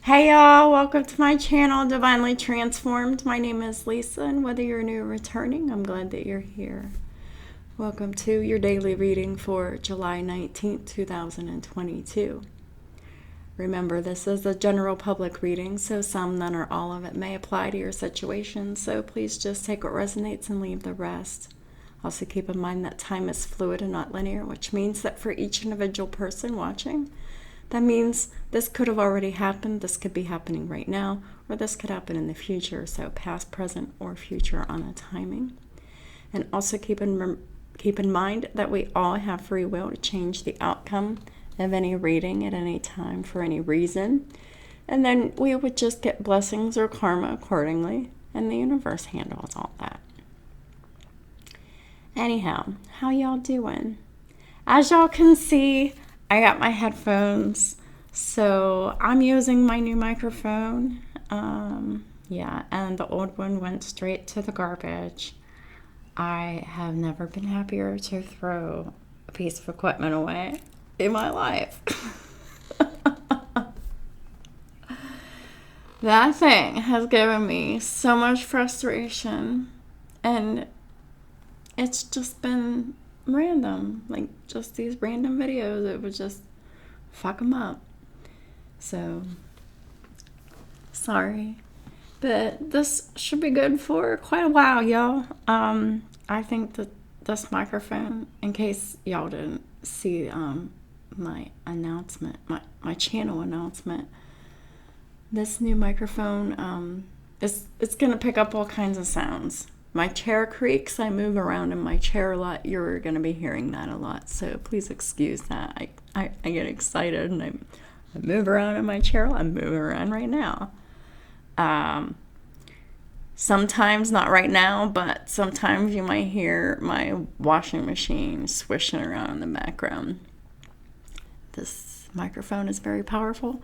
Hey y'all, welcome to my channel, Divinely Transformed. My name is Lisa, and whether you're new or returning, I'm glad that you're here. Welcome to your daily reading for July 19th, 2022. Remember, this is a general public reading, so some, none, or all of it may apply to your situation, so please just take what resonates and leave the rest. Also keep in mind that time is fluid and not linear, which means that for each individual person watching, that means this could have already happened, this could be happening right now, or this could happen in the future, so past, present, or future on a timing. And also keep in mind that we all have free will to change the outcome of any reading at any time for any reason. And then we would just get blessings or karma accordingly, and the universe handles all that. Anyhow, how y'all doing? As y'all can see, I got my headphones, so I'm using my new microphone. And the old one went straight to the garbage. I have never been happier to throw a piece of equipment away in my life. That thing has given me so much frustration, and it's just been random, like just these random videos. It would just fuck them up. So sorry, but this should be good for quite a while, y'all. I think that this microphone, in case y'all didn't see my announcement, my channel announcement, this new microphone it's gonna pick up all kinds of sounds. My chair creaks. I move around in my chair a lot. You're going to be hearing that a lot, so please excuse that. I get excited and I move around in my chair. I'm moving around right now. Sometimes, not right now, but sometimes you might hear my washing machine swishing around in the background. This microphone is very powerful.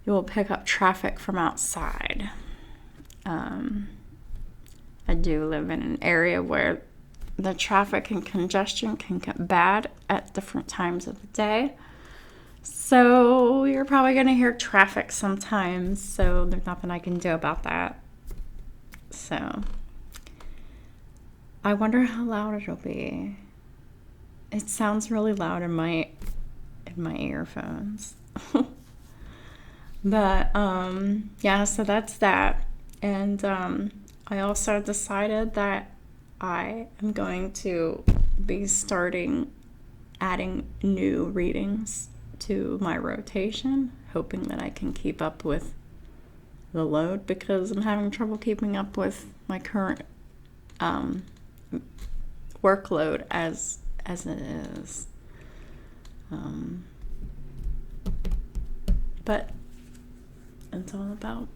It will pick up traffic from outside. I do live in an area where the traffic and congestion can get bad at different times of the day. So you're probably going to hear traffic sometimes, so there's nothing I can do about that. So I wonder how loud it'll be. It sounds really loud in my earphones. But so that's that. And I also decided that I am going to be adding new readings to my rotation, hoping that I can keep up with the load, because I'm having trouble keeping up with my current workload as it is. But it's all about,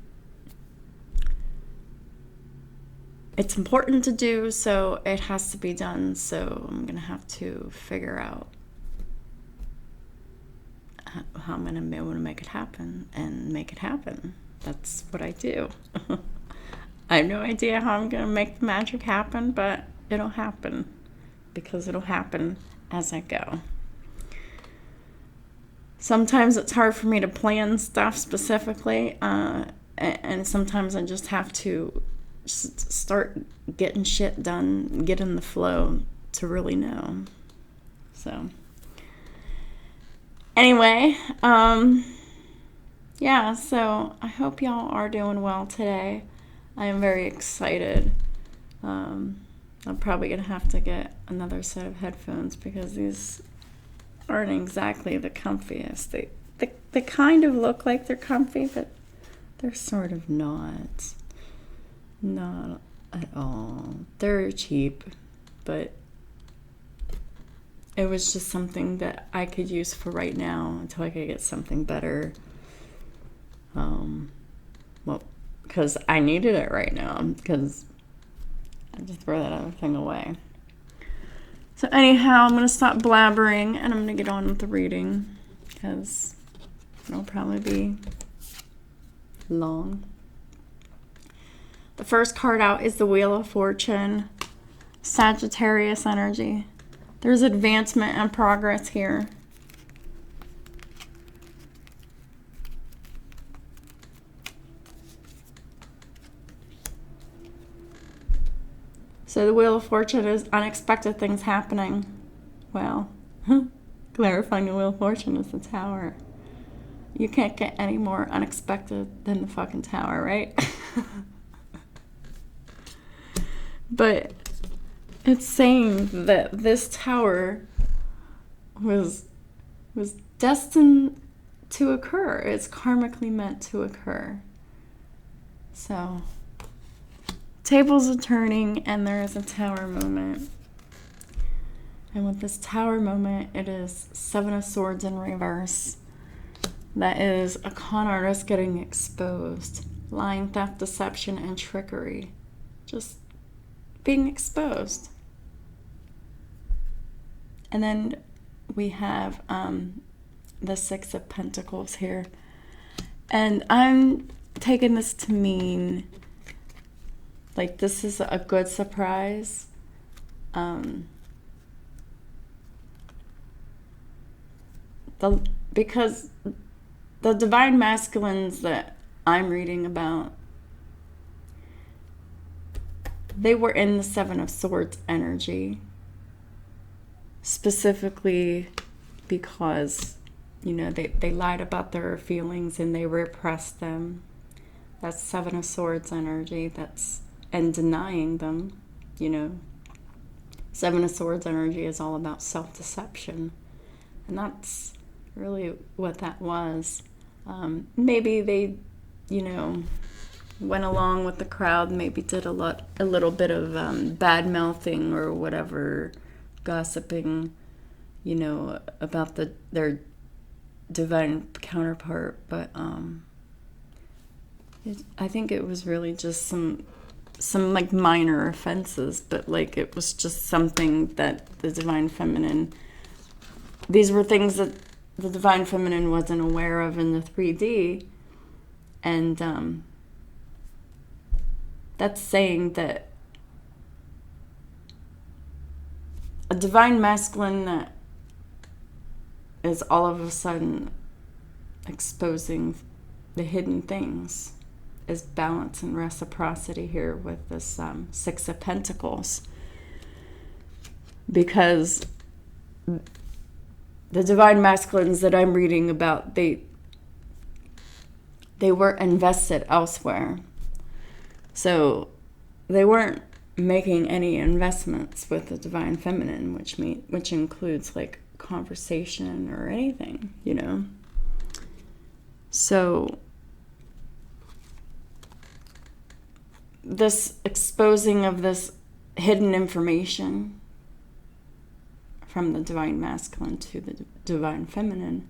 it's important to do, so it has to be done. So I'm going to have to figure out how I'm going to be able to make it happen and make it happen. That's what I do. I have no idea how I'm going to make the magic happen, but it'll happen, because it'll happen as I go. Sometimes it's hard for me to plan stuff specifically, and sometimes I just have to start getting shit done, get in the flow to really know. So anyway, so I hope y'all are doing well today. I am very excited. I'm probably gonna have to get another set of headphones, because these aren't exactly the comfiest. They kind of look like they're comfy, but they're sort of not. Not at all. They're cheap, but it was just something that I could use for right now until I could get something better. Because I needed it right now, because I just throw that other thing away. So anyhow, I'm going to stop blabbering and I'm going to get on with the reading, because it'll probably be long. The first card out is the Wheel of Fortune, Sagittarius energy. There's advancement and progress here. So the Wheel of Fortune is unexpected things happening. Well, clarifying the Wheel of Fortune is the Tower. You can't get any more unexpected than the fucking Tower, right? But it's saying that this Tower was destined to occur. It's karmically meant to occur. So, tables are turning and there is a Tower moment. And with this Tower moment, it is Seven of Swords in reverse. That is a con artist getting exposed. Lying, theft, deception, and trickery. Just being exposed. And then we have the Six of Pentacles here. And I'm taking this to mean like this is a good surprise. Because the divine masculines that I'm reading about, they were in the Seven of Swords energy. Specifically because, you know, they lied about their feelings and they repressed them. That's Seven of Swords energy. And denying them, you know. Seven of Swords energy is all about self-deception. And that's really what that was. Maybe they, you know, went along with the crowd, maybe did a little bit of bad mouthing or whatever, gossiping, you know, about their divine counterpart. But I think it was really just some like minor offenses, but like it was just something that the divine feminine, these were things that the divine feminine wasn't aware of in the 3D. And that's saying that a divine masculine that is all of a sudden exposing the hidden things is balance and reciprocity here with this Six of Pentacles. Because the divine masculines that I'm reading about, they were invested elsewhere. So they weren't making any investments with the divine feminine, which includes like conversation or anything, you know. So this exposing of this hidden information from the divine masculine to the divine feminine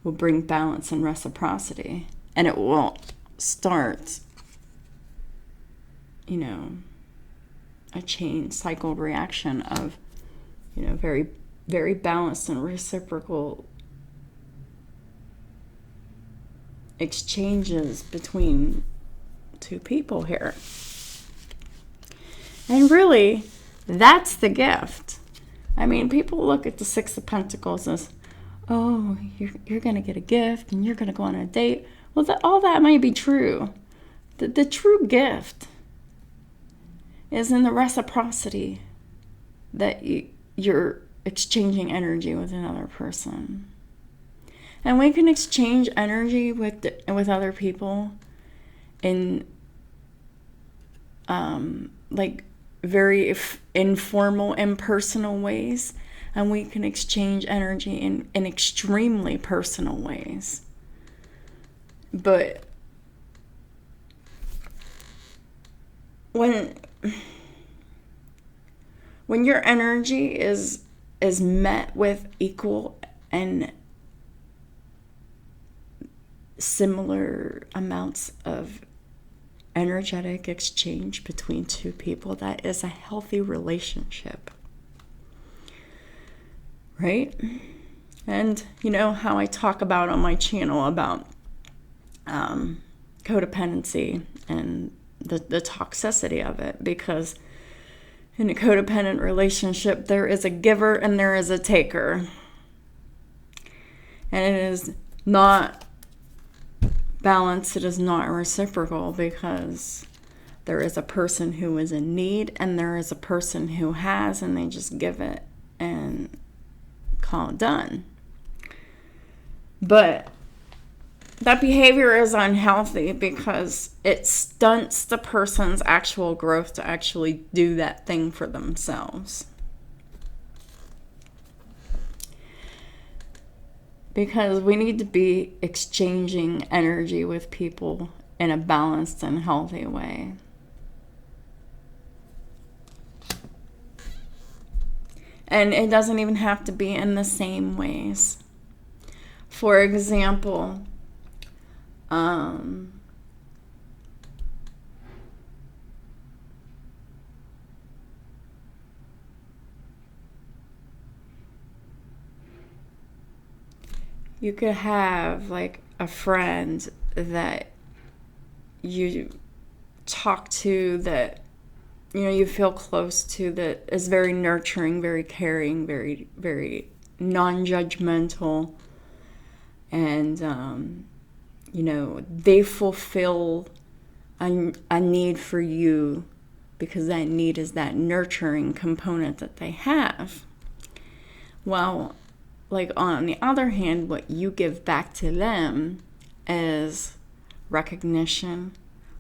will bring balance and reciprocity. And it will start, you know, a chain cycle reaction of, you know, very, very balanced and reciprocal exchanges between two people here. And really, that's the gift. I mean, people look at the Six of Pentacles as, oh, you're going to get a gift and you're going to go on a date. Well, all that might be true. The true gift is in the reciprocity that you're exchanging energy with another person. And we can exchange energy with other people in like very informal, impersonal ways. And we can exchange energy in extremely personal ways. But when your energy is met with equal and similar amounts of energetic exchange between two people, that is a healthy relationship, right? And you know how I talk about on my channel about codependency and the toxicity of it, because in a codependent relationship there is a giver and there is a taker, and it is not balanced, it is not reciprocal, because There is a person who is in need, and there is a person who has, and they just give it and call it done. But that behavior is unhealthy because it stunts the person's actual growth to actually do that thing for themselves. Because we need to be exchanging energy with people in a balanced and healthy way. And it doesn't even have to be in the same ways. For example, you could have like a friend that you talk to, that you feel close to, that is very nurturing, very caring, very, very non-judgmental, and they fulfill a need for you because that need is that nurturing component that they have. Well, like on the other hand, what you give back to them is recognition,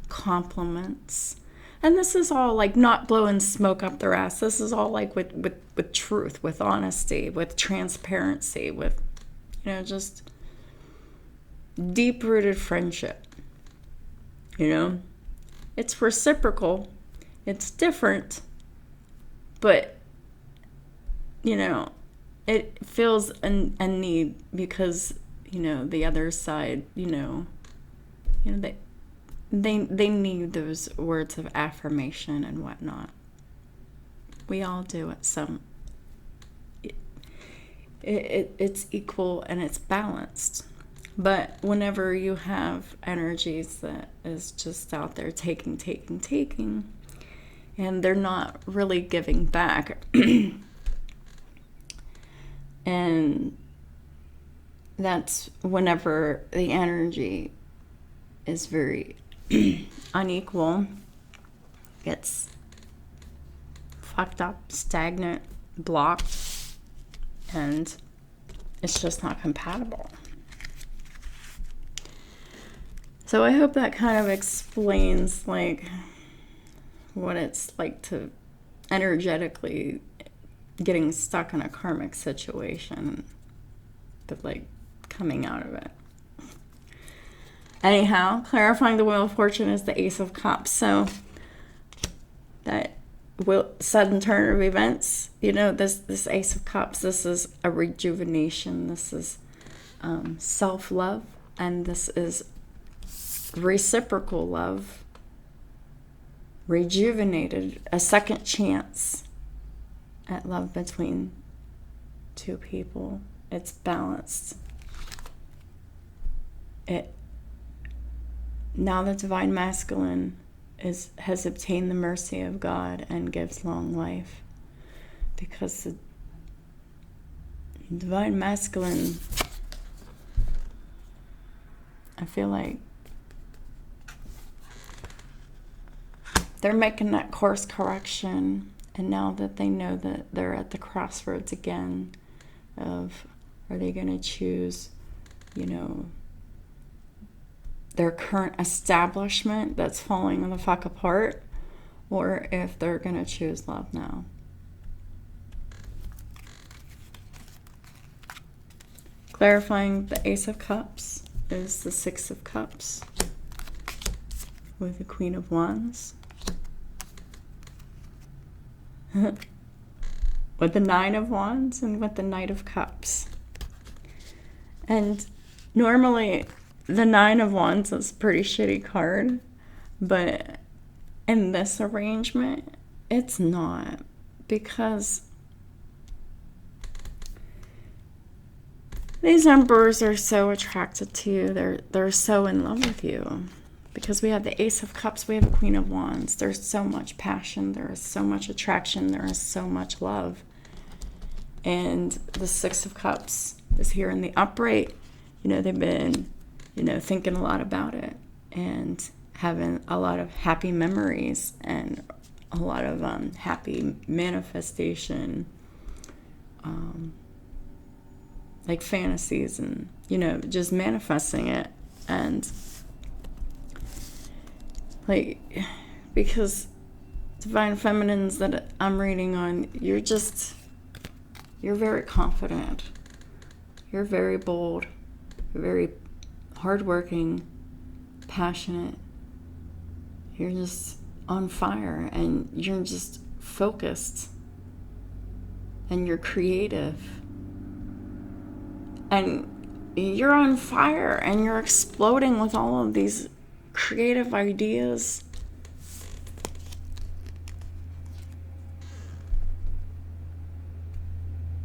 compliments. And this is all like not blowing smoke up their ass. This is all like with truth, with honesty, with transparency, with, just deep-rooted friendship. It's reciprocal. It's different. But, it feels a need because, the other side, they need those words of affirmation and whatnot. We all do it. It's equal and it's balanced. But whenever you have energies that is just out there taking, and they're not really giving back, and that's whenever the energy is very unequal, gets fucked up, stagnant, blocked, and it's just not compatible. So I hope that kind of explains like what it's like to energetically getting stuck in a karmic situation, but like coming out of it. Anyhow, clarifying the Wheel of Fortune is the Ace of Cups. So that sudden turn of events, this Ace of Cups, this is a rejuvenation. This is self-love, and this is reciprocal love, rejuvenated, a second chance at love between two people. It's balanced. Now the Divine Masculine has obtained the mercy of God and gives long life, because the Divine Masculine, I feel like they're making that course correction, and now that they know that they're at the crossroads again of, are they going to choose, their current establishment that's falling the fuck apart, or if they're going to choose love now. Clarifying the Ace of Cups is the Six of Cups with the Queen of Wands. With the Nine of Wands and with the Knight of Cups. And normally the Nine of Wands is a pretty shitty card, but in this arrangement it's not, because these emperors are so attracted to you. They're so in love with you. Because we have the Ace of Cups, we have the Queen of Wands. There's so much passion, there is so much attraction, there is so much love. And the Six of Cups is here in the upright. They've been, thinking a lot about it. And having a lot of happy memories and a lot of happy manifestation, like fantasies, and just manifesting it. And like, because divine feminines that I'm reading on, you're very confident, you're very bold, you're very hardworking, passionate, you're just on fire, and you're just focused, and you're creative, and you're on fire, and you're exploding with all of these creative ideas.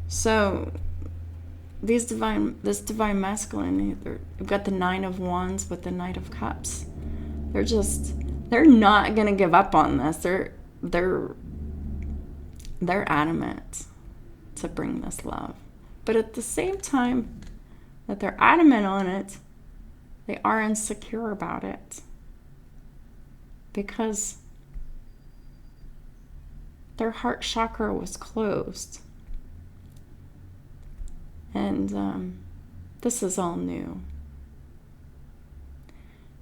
So this divine masculine, you've got the Nine of Wands with the Knight of Cups. They're not gonna give up on this. They're adamant to bring this love. But at the same time that they're adamant on it, they are insecure about it, because their heart chakra was closed. And this is all new.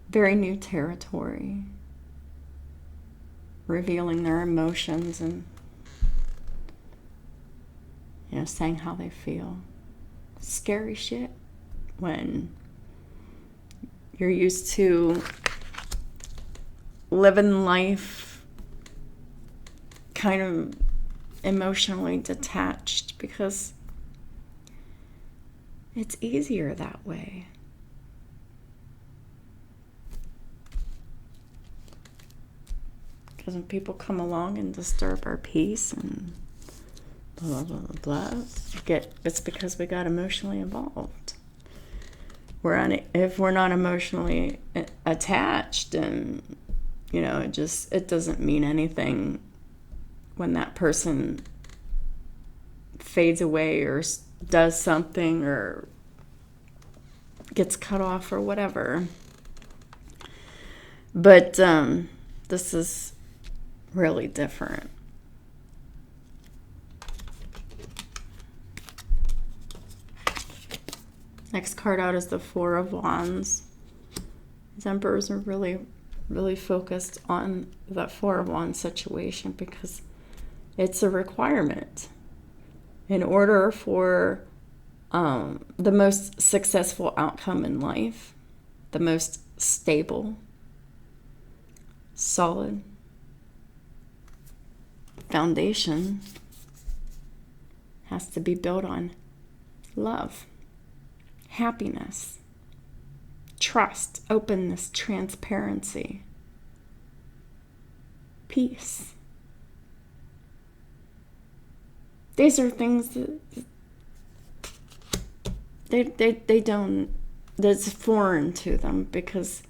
Very new territory. Revealing their emotions and, saying how they feel. Scary shit when you're used to living life kind of emotionally detached, because it's easier that way. Because when people come along and disturb our peace and blah, blah, blah, blah, it's because we got emotionally involved. If we're not emotionally attached, and, it doesn't mean anything when that person fades away or does something or gets cut off or whatever. But this is really different. Next card out is the Four of Wands. These emperors are really, really focused on that Four of Wands situation, because it's a requirement in order for the most successful outcome in life, the most stable, solid foundation has to be built on love, happiness, trust, openness, transparency, peace. These are things that they don't, that's foreign to them, because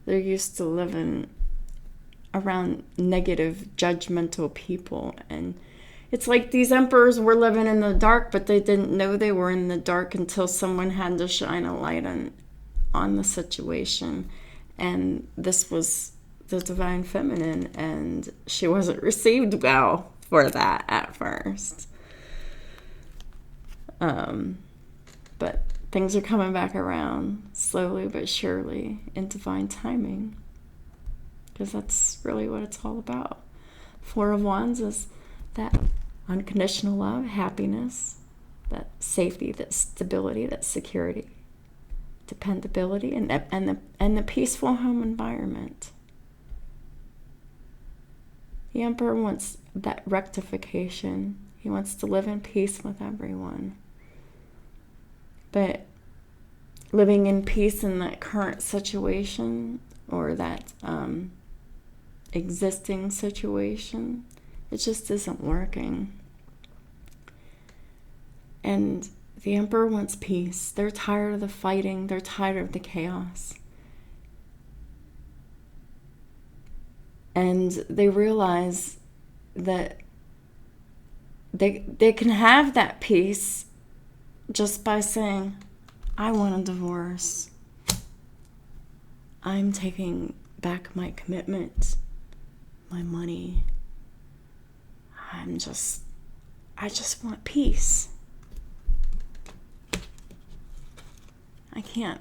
they're used to living around negative, judgmental people. And it's like these emperors were living in the dark, but they didn't know they were in the dark until someone had to shine a light on the situation. And this was the divine feminine, and she wasn't received well for that at first. But things are coming back around slowly but surely in divine timing, because that's really what it's all about. Four of Wands is that unconditional love, happiness, that safety, that stability, that security, dependability, and the peaceful home environment. The Emperor wants that rectification. He wants to live in peace with everyone. But living in peace in that current situation, or that existing situation, it just isn't working. And the Emperor wants peace. They're tired of the fighting. They're tired of the chaos. And they realize that they can have that peace just by saying, I want a divorce. I'm taking back my commitment, my money. I just want peace. I can't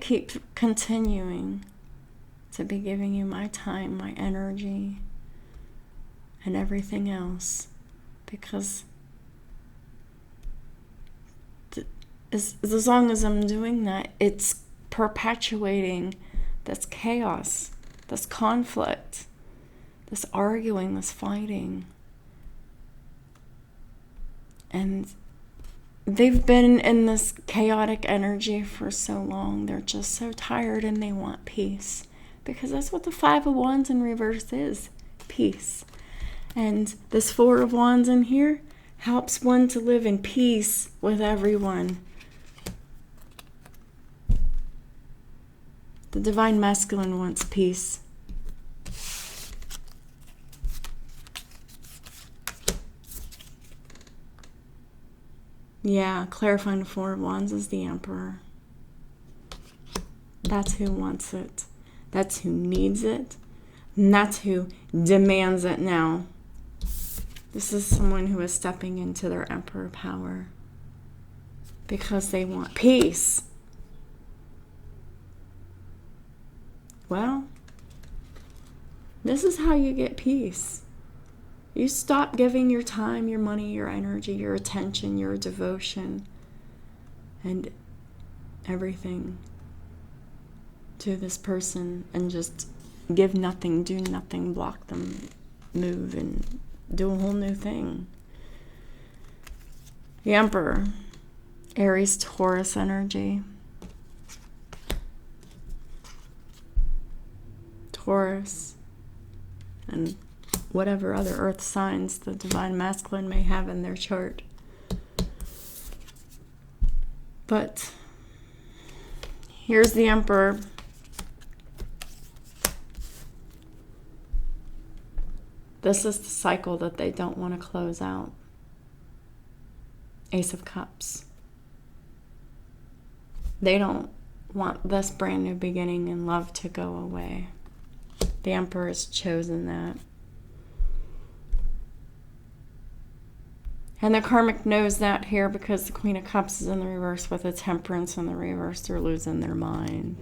keep continuing to be giving you my time, my energy, and everything else, because as long as I'm doing that, it's perpetuating this chaos, this conflict, this arguing, this fighting. And they've been in this chaotic energy for so long. They're just so tired and they want peace. Because that's what the Five of Wands in reverse is. Peace. And this Four of Wands in here helps one to live in peace with everyone. The Divine Masculine wants peace. Yeah, clarifying the Four of Wands is the Emperor. That's who wants it. That's who needs it. And that's who demands it now. This is someone who is stepping into their Emperor power because they want peace. Well, this is how you get peace. You stop giving your time, your money, your energy, your attention, your devotion, and everything to this person and just give nothing, do nothing, block them, move, and do a whole new thing. The Emperor, Aries, Taurus energy. Taurus, and whatever other earth signs the Divine Masculine may have in their chart. But here's the Emperor. This is the cycle that they don't want to close out. Ace of Cups. They don't want this brand new beginning in love to go away. The Emperor has chosen that. And the Karmic knows that here because the Queen of Cups is in the reverse with the Temperance in the reverse. They're losing their mind.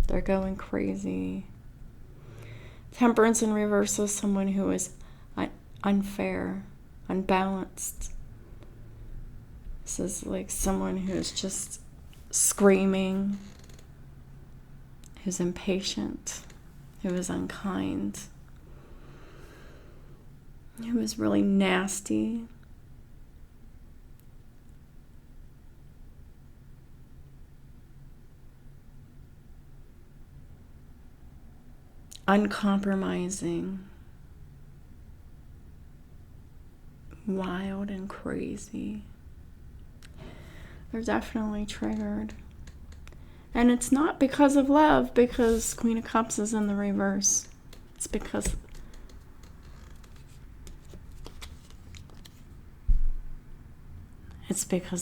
They're going crazy. Temperance in reverse is someone who is unfair, unbalanced. This is like someone who is just screaming, who's impatient, who is unkind, who is really nasty. Uncompromising, wild and crazy. They're definitely triggered. And it's not because of love, because Queen of Cups is in the reverse. It's because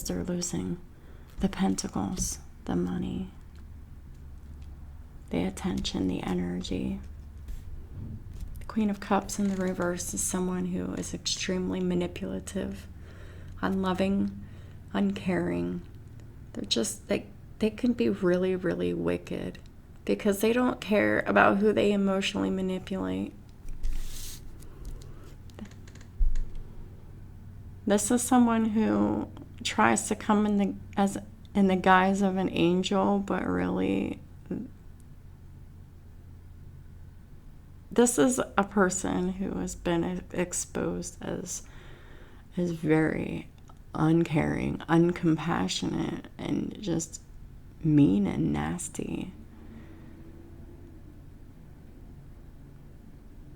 they're losing the Pentacles, the money, the attention, the energy. Queen of Cups in the reverse is someone who is extremely manipulative, unloving, uncaring. They're just, they can be really, really wicked because they don't care about who they emotionally manipulate. This is someone who tries to come in the guise of an angel, but really this is a person who has been exposed as very uncaring, uncompassionate, and just mean and nasty.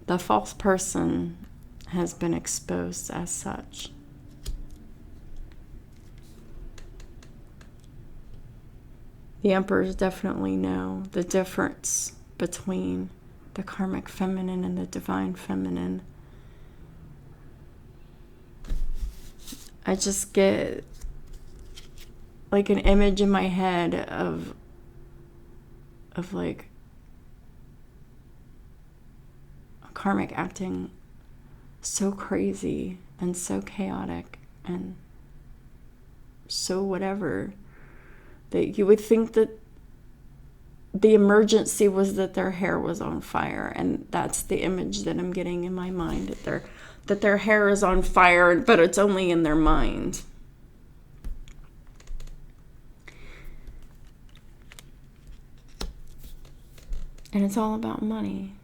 The false person has been exposed as such. The Emperors definitely know the difference between the Karmic Feminine and the Divine Feminine. I just get like an image in my head of like Karmic acting so crazy and so chaotic and so whatever, that you would think that the emergency was that their hair was on fire. And that's the image that I'm getting in my mind, that their hair is on fire, but it's only in their mind. And it's all about money.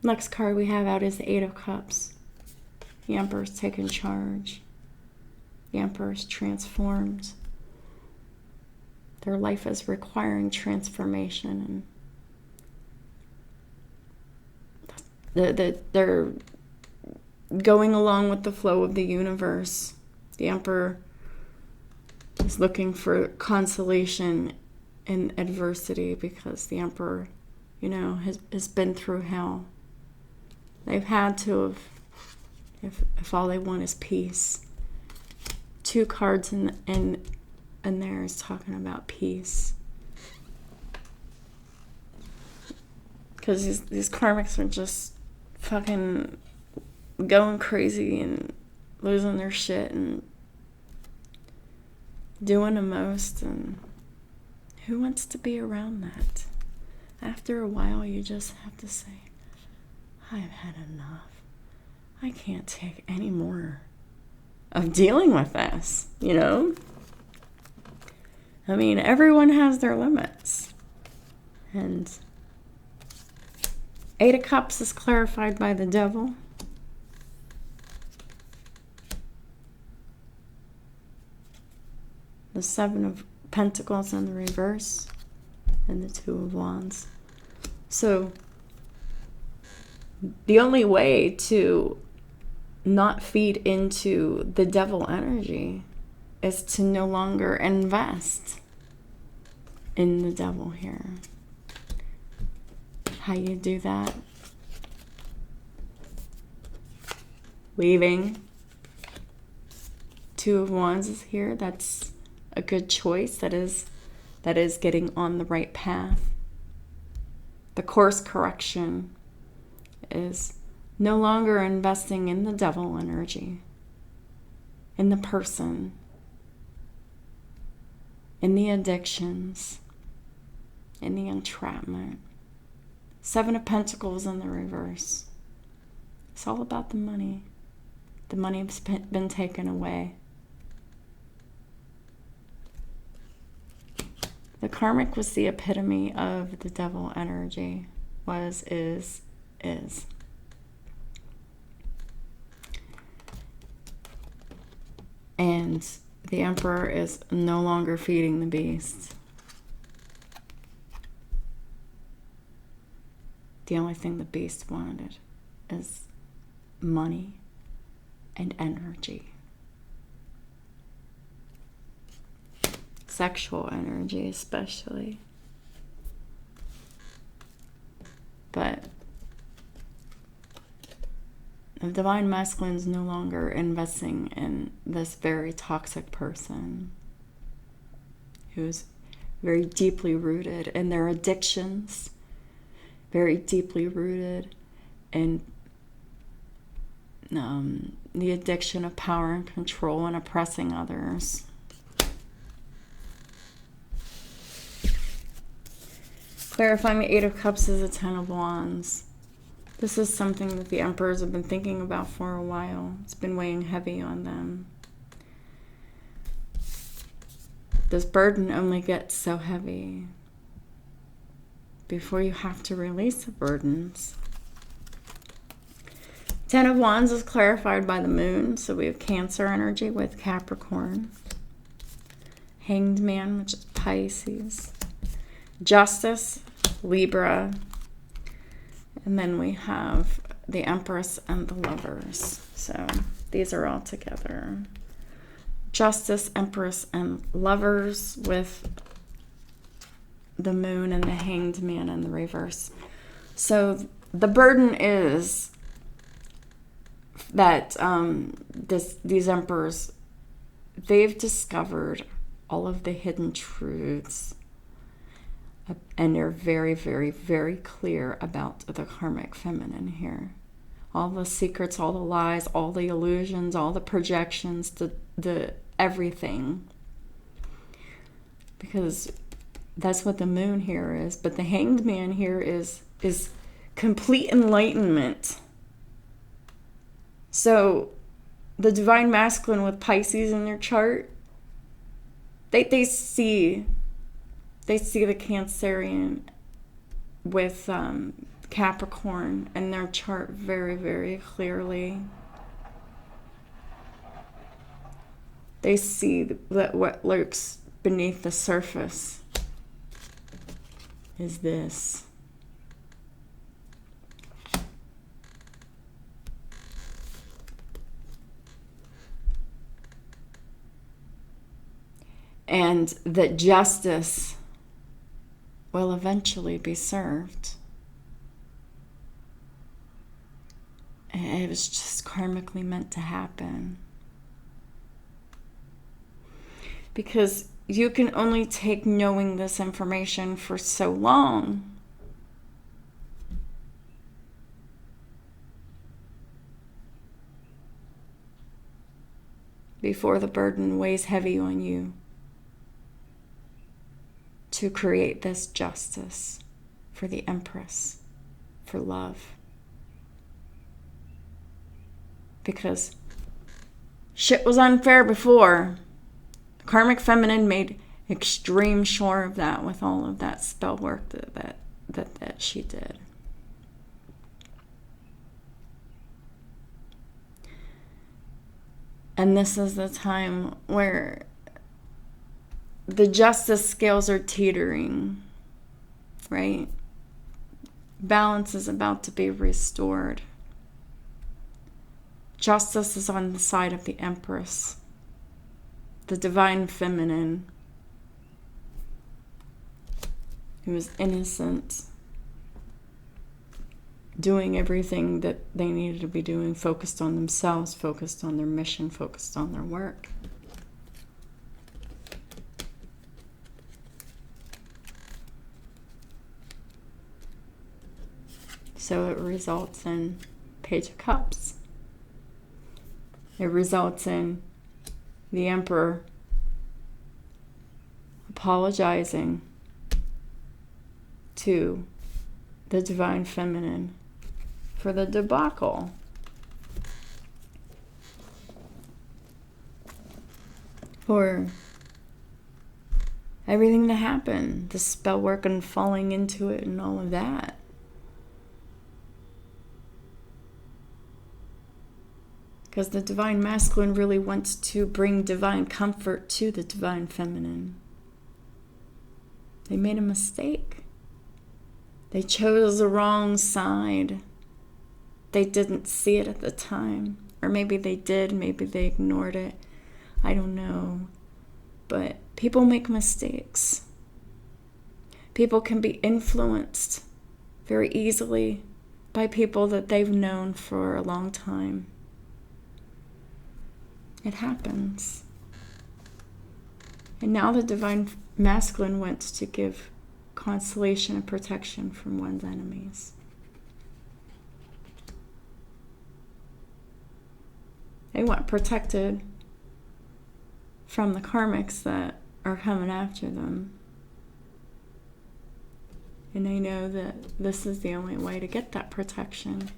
Next card we have out is the Eight of Cups. The Empress taking charge. The Empress transformed. Their life is requiring transformation, and they're going along with the flow of the universe. The Emperor is looking for consolation in adversity, because the Emperor, has been through hell. They've had to have, if all they want is peace. Two cards in there is talking about peace. Because these karmics are just fucking going crazy and losing their shit and doing the most. And who wants to be around that? After a while, you just have to say, I've had enough. I can't take any more of dealing with this, I mean, everyone has their limits. And Eight of Cups is clarified by the Devil. The Seven of Pentacles in the reverse, and the Two of Wands. So the only way to not feed into the devil energy is to no longer invest in the devil here. How you do that? Leaving. Two of Wands is here. That's a good choice. That is getting on the right path. The course correction is no longer investing in the devil energy, in the person, in the addictions, in the entrapment. Seven of Pentacles in the reverse. It's all about the money. The money has been taken away. The Karmic was the epitome of the devil energy. Was, is. And the Emperor is no longer feeding the beast. The only thing the beast wanted is money and energy. Sexual energy especially. But the Divine Masculine is no longer investing in this very toxic person who's very deeply rooted in their addictions, very deeply rooted in the addiction of power and control and oppressing others. Clarifying the Eight of Cups is a Ten of Wands. This is something that the Emperors have been thinking about for a while. It's been weighing heavy on them. This burden only gets so heavy before you have to release the burdens. Ten of Wands is clarified by the Moon. So we have Cancer energy with Capricorn. Hanged Man, which is Pisces. Justice, Libra. And then we have the Empress and the Lovers. So these are all together. Justice, Empress, and Lovers with the Moon and the Hanged Man in the reverse. So the burden is that these emperors, they've discovered all of the hidden truths, and they're very, very, very clear about the karmic feminine here. All the secrets, all the lies, all the illusions, all the projections, the everything. Because that's what the moon here is. But the hanged man here is complete enlightenment. So the divine masculine with Pisces in their chart, they see the Cancerian with Capricorn in their chart very, very clearly. They see that what lurks beneath the surface is this. And that justice will eventually be served. It was just karmically meant to happen. Because you can only take knowing this information for so long. Before the burden weighs heavy on you to create this justice for the Empress, for love. Because shit was unfair before. Karmic feminine made extreme sure of that with all of that spell work that she did. And this is the time where the justice scales are teetering, right? Balance is about to be restored. Justice is on the side of the Empress, the divine feminine, who is innocent, doing everything that they needed to be doing, focused on themselves, focused on their mission, focused on their work. So it results in Page of Cups. It results in the Emperor apologizing to the divine feminine for the debacle. For everything that happened, the spell work and falling into it and all of that. Because the divine masculine really wants to bring divine comfort to the divine feminine. They made a mistake. They chose the wrong side. They didn't see it at the time. Or maybe they did, maybe they ignored it. I don't know. But people make mistakes. People can be influenced very easily by people that they've known for a long time. It happens. And now the divine masculine wants to give consolation and protection from one's enemies. They want protected from the karmics that are coming after them. And they know that this is the only way to get that protection.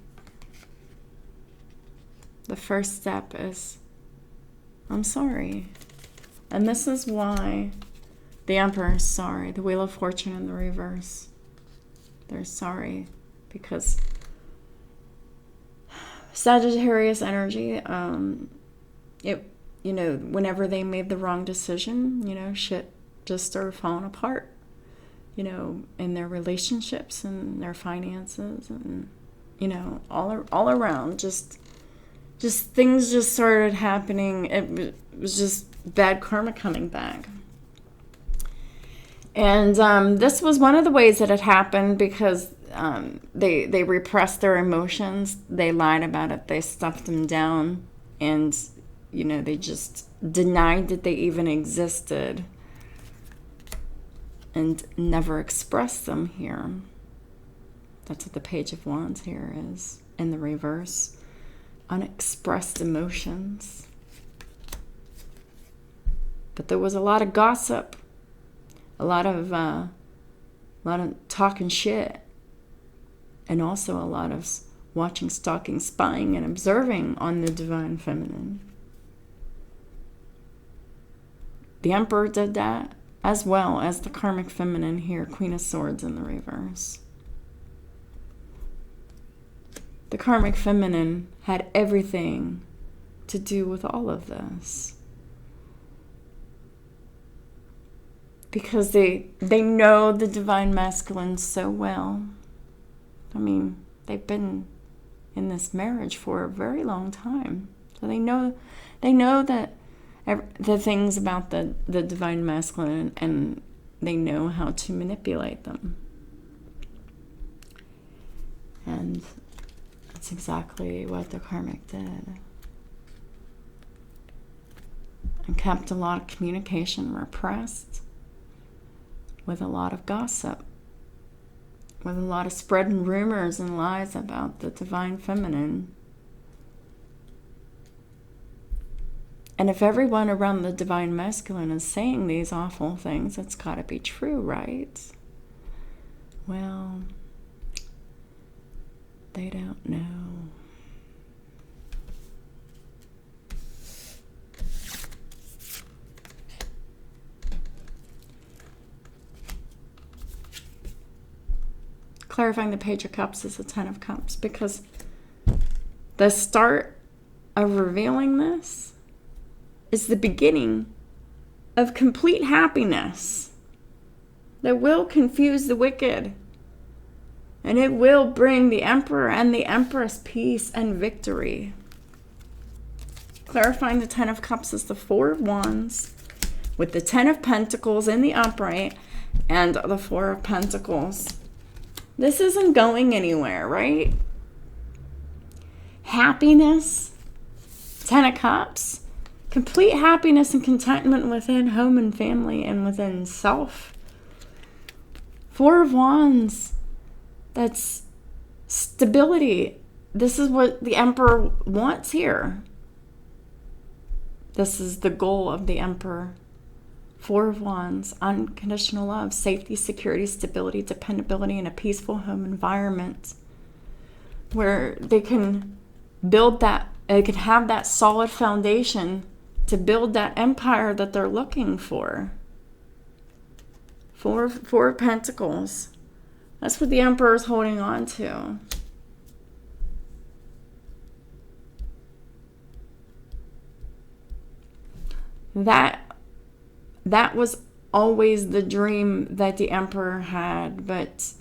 The first step is, I'm sorry. And this is why the Emperor is sorry. The Wheel of Fortune in the reverse. They're sorry because Sagittarius energy, whenever they made the wrong decision, shit just started falling apart, in their relationships and their finances and, all around, just things just started happening. It was just bad karma coming back. And this was one of the ways that it happened because they repressed their emotions. They lied about it. They stuffed them down. And, they just denied that they even existed and never expressed them here. That's what the Page of Wands here is in the reverse. Unexpressed emotions. But there was a lot of gossip, a lot of talking shit, and also a lot of watching, stalking, spying, and observing on the Divine Feminine. The Emperor did that, as well as the Karmic Feminine here, Queen of Swords in the reverse. The Karmic Feminine had everything to do with all of this. Because they know the Divine Masculine so well. I mean, they've been in this marriage for a very long time. So they know that the things about the Divine Masculine, and they know how to manipulate them. And that's exactly what the Karmic did. And kept a lot of communication repressed, with a lot of gossip, with a lot of spreading rumors and lies about the Divine Feminine. And if everyone around the Divine Masculine is saying these awful things, it's got to be true, right? Well, they don't know. Clarifying the Page of Cups is the Ten of Cups, because the start of revealing this is the beginning of complete happiness that will confuse the wicked, and it will bring the Emperor and the Empress peace and victory. Clarifying the Ten of Cups is the Four of Wands with the Ten of Pentacles in the upright and the Four of Pentacles. This isn't going anywhere, right? Happiness, Ten of Cups, complete happiness and contentment within home and family and within self. Four of Wands, that's stability. This is what the Emperor wants here. This is the goal of the Emperor. Four of Wands, unconditional love, safety, security, stability, dependability, and a peaceful home environment where they can build that, they can have that solid foundation to build that empire that they're looking for. Four of Pentacles. That's what the Emperor is holding on to. That was always the dream that the Emperor had, but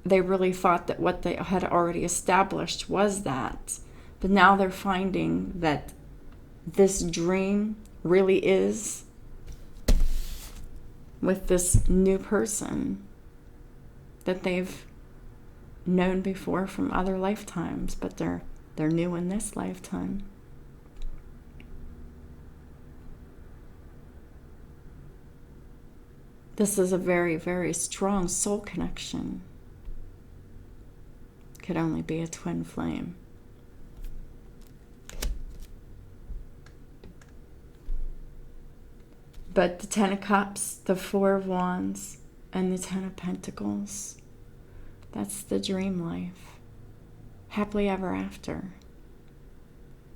they really thought that what they had already established was that. But now they're finding that this dream really is with this new person that they've known before from other lifetimes, but they're new in this lifetime. This is a very, very strong soul connection. Could only be a twin flame. But the Ten of Cups, the Four of Wands, and the Ten of Pentacles, that's the dream life. Happily ever after.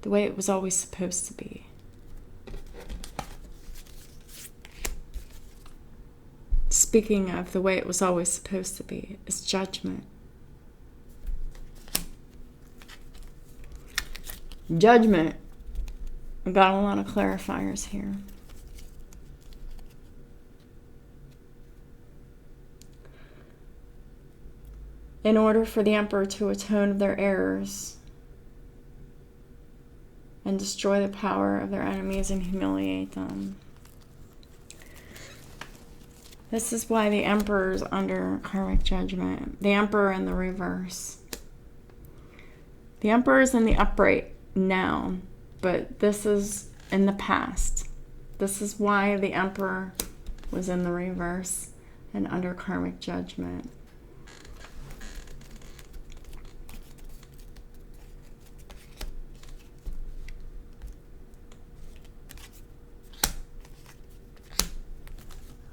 The way it was always supposed to be. Speaking of the way it was always supposed to be, is Judgment. Judgment. I got a lot of clarifiers here. In order for the Emperor to atone their errors and destroy the power of their enemies and humiliate them, This is why the Emperor is under karmic judgment. The Emperor in the reverse. The Emperor is in the upright now, but this is in the past. This is why the Emperor was in the reverse and under karmic judgment.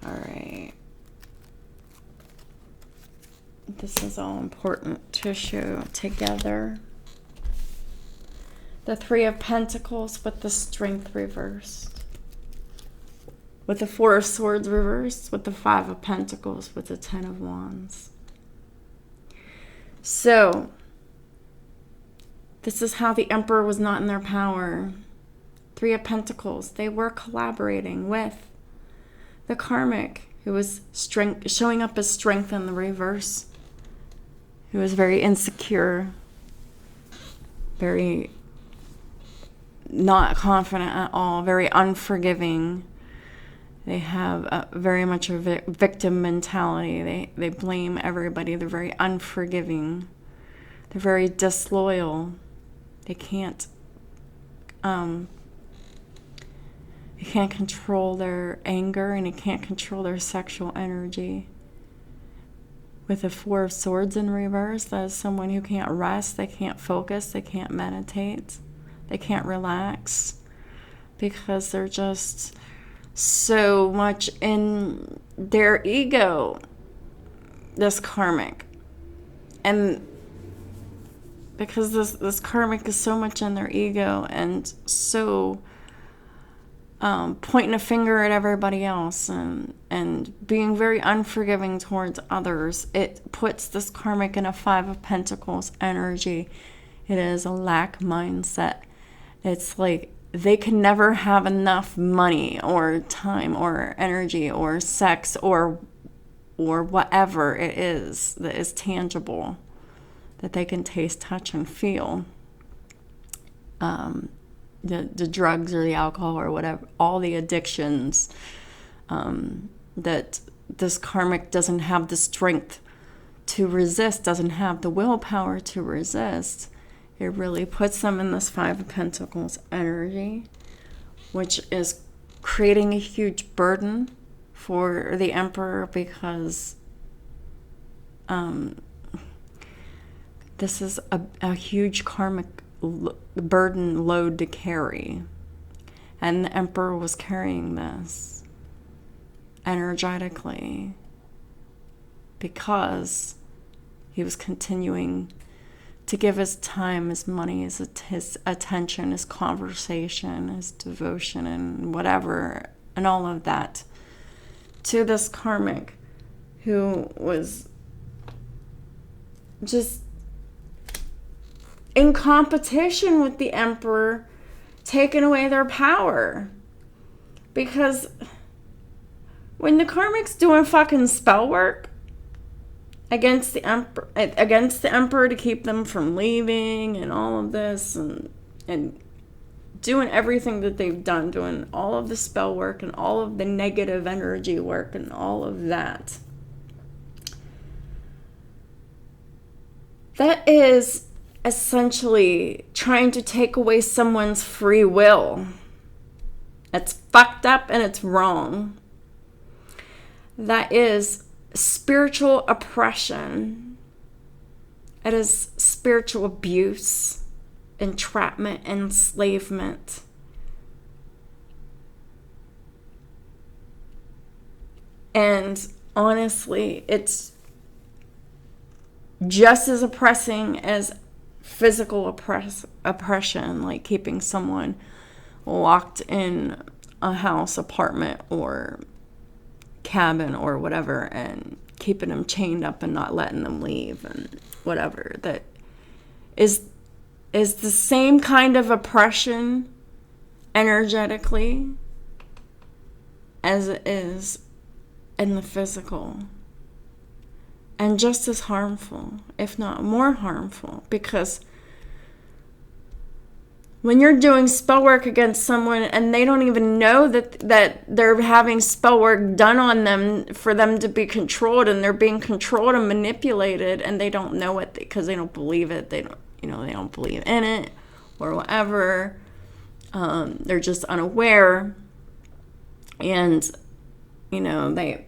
All right. This is all important tissue together. The Three of Pentacles with the Strength reversed. With the Four of Swords reversed. With the Five of Pentacles. With the Ten of Wands. So, this is how the Emperor was not in their power. Three of Pentacles. They were collaborating with the Karmic, who was showing up as strength in the reverse. Who was very insecure. Very not confident at all, very unforgiving. They have very much a victim mentality. They blame everybody. They're very unforgiving. They're very disloyal. They can't control their anger, and they can't control their sexual energy. With the Four of Swords in reverse, that is someone who can't rest, they can't focus, they can't meditate. They can't relax because they're just so much in their ego, this Karmic. And because this Karmic is so much in their ego and so pointing a finger at everybody else and being very unforgiving towards others, it puts this Karmic in a Five of Pentacles energy. It is a lack mindset. It's like they can never have enough money or time or energy or sex or whatever it is that is tangible that they can taste, touch, and feel. The drugs or the alcohol or whatever, all the addictions, that this Karmic doesn't have the strength to resist, doesn't have the willpower to resist. It really puts them in this Five of Pentacles energy, which is creating a huge burden for the Emperor because this is a huge karmic burden load to carry. And the Emperor was carrying this energetically because he was continuing to give his time, his money, his attention, his conversation, his devotion, and whatever, and all of that to this Karmic who was just in competition with the Emperor, taking away their power. Because when the Karmic's doing fucking spell work against the Emperor to keep them from leaving and all of this and doing everything that they've done, doing all of the spell work and all of the negative energy work and all of that. That is essentially trying to take away someone's free will. It's fucked up and it's wrong. That is spiritual oppression. It is spiritual abuse, entrapment, enslavement. And honestly, it's just as oppressing as physical oppression, like keeping someone locked in a house, apartment, or cabin or whatever, and keeping them chained up and not letting them leave and whatever. That is the same kind of oppression energetically as it is in the physical, and just as harmful, if not more harmful, because When you're doing spell work against someone and they don't even know that they're having spell work done on them for them to be controlled, and they're being controlled and manipulated, and they don't know it because they don't believe it. They don't believe in it or whatever. They're just unaware, and they're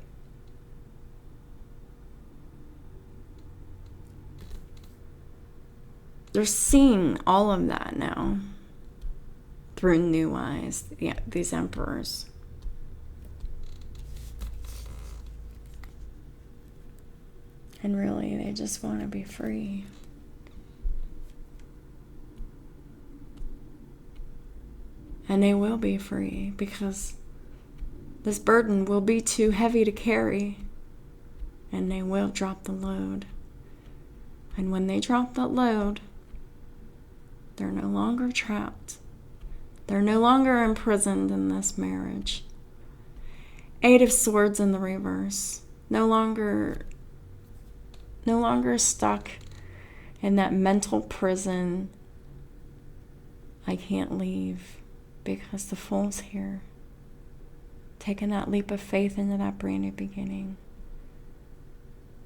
seeing all of that now through new eyes, these emperors. And really, they just want to be free. And they will be free, because this burden will be too heavy to carry, and they will drop the load. And when they drop that load, they're no longer trapped. They're no longer imprisoned in this marriage. 8 of Swords in the reverse. No longer stuck in that mental prison. I can't leave, because the Fool's here. Taking that leap of faith into that brand new beginning.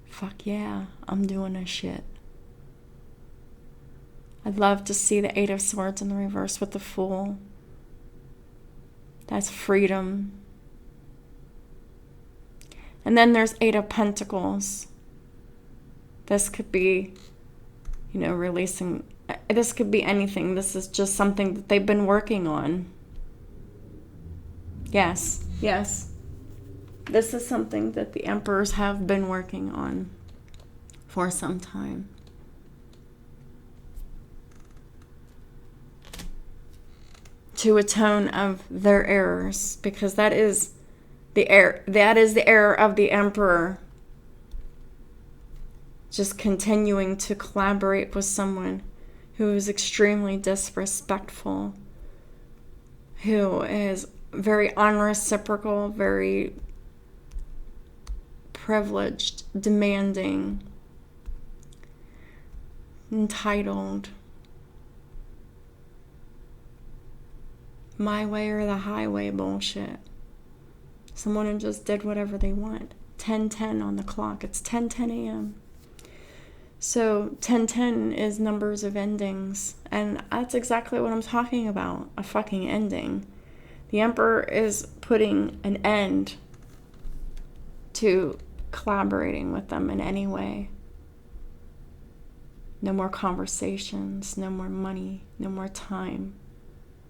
Fuck yeah, I'm doing this shit. I'd love to see the 8 of Swords in the reverse with the Fool. That's freedom. And then there's 8 of Pentacles. This could be, releasing. This could be anything. This is just something that they've been working on. Yes. This is something that the emperors have been working on for some time. To atone of their errors, because that is the error of the emperor. Just continuing to collaborate with someone who is extremely disrespectful, who is very unreciprocal, very privileged, demanding, entitled. My way or the highway bullshit. Someone who just did whatever they want. 10:10 on the clock. It's 10:10 a.m. So 10:10 is numbers of endings. And that's exactly what I'm talking about. A fucking ending. The Emperor is putting an end to collaborating with them in any way. No more conversations. No more money. No more time.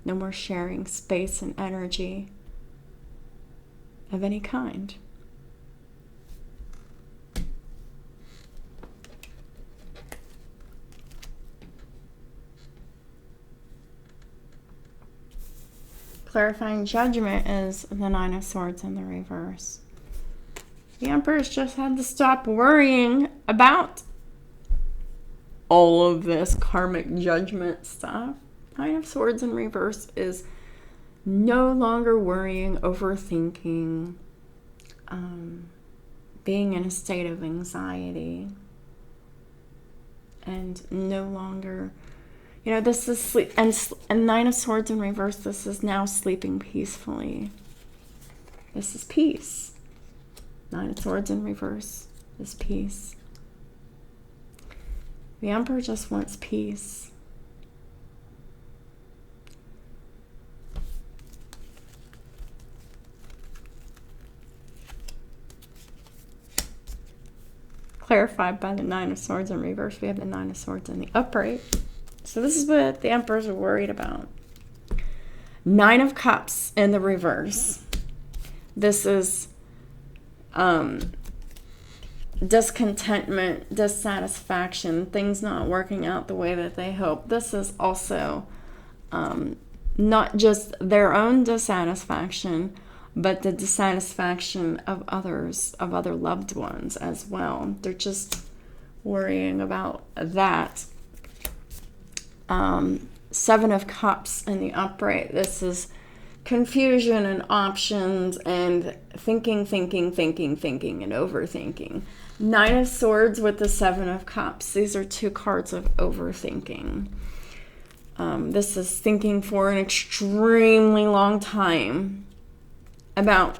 No more sharing space and energy of any kind. Clarifying Judgment is the 9 of Swords in the reverse. The Emperor's just had to stop worrying about all of this karmic judgment stuff. 9 of Swords in reverse is no longer worrying, overthinking, being in a state of anxiety, and no longer, this is sleep. And 9 of Swords in reverse, this is now sleeping peacefully. This is peace. 9 of Swords in reverse is peace. The Emperor just wants peace. Clarified by the 9 of Swords in reverse. We have the 9 of Swords in the upright. So this is what the Emperors are worried about. 9 of Cups in the reverse. This is discontentment, dissatisfaction, things not working out the way that they hope. This is also not just their own dissatisfaction, but the dissatisfaction of others, of other loved ones as well. They're just worrying about that. 7 of Cups in the upright. This is confusion and options and thinking, and overthinking. 9 of Swords with the 7 of Cups. These are 2 cards of overthinking. This is thinking for an extremely long time about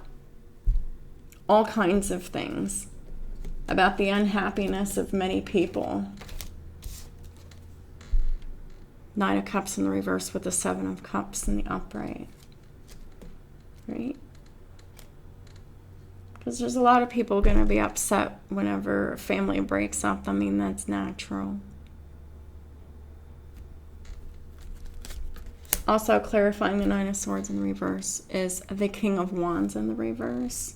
all kinds of things, about the unhappiness of many people. Nine of Cups in the reverse with the Seven of Cups in the upright. Right? Because there's a lot of people going to be upset whenever a family breaks up. I mean, that's natural. Also, clarifying the Nine of Swords in reverse is the King of Wands in the reverse.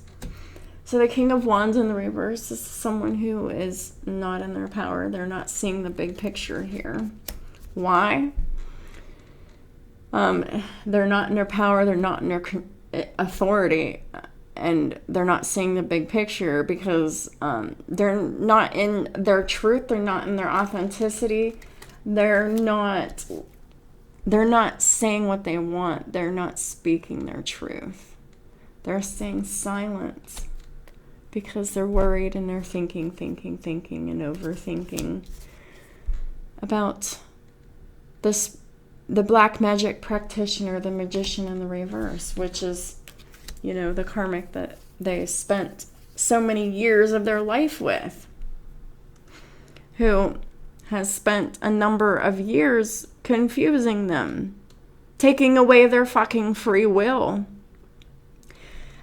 So the King of Wands in the reverse is someone who is not in their power. They're not seeing the big picture here. Why? They're not in their power. They're not in their authority. And they're not seeing the big picture because they're not in their truth. They're not in their authenticity. They're not saying what they want. They're not speaking their truth. They're staying silent because they're worried and they're thinking and overthinking about this, the black magic practitioner, the magician in the reverse, which is, you know, the karmic that they spent so many years of their life with, who has spent a number of years confusing them, taking away their fucking free will.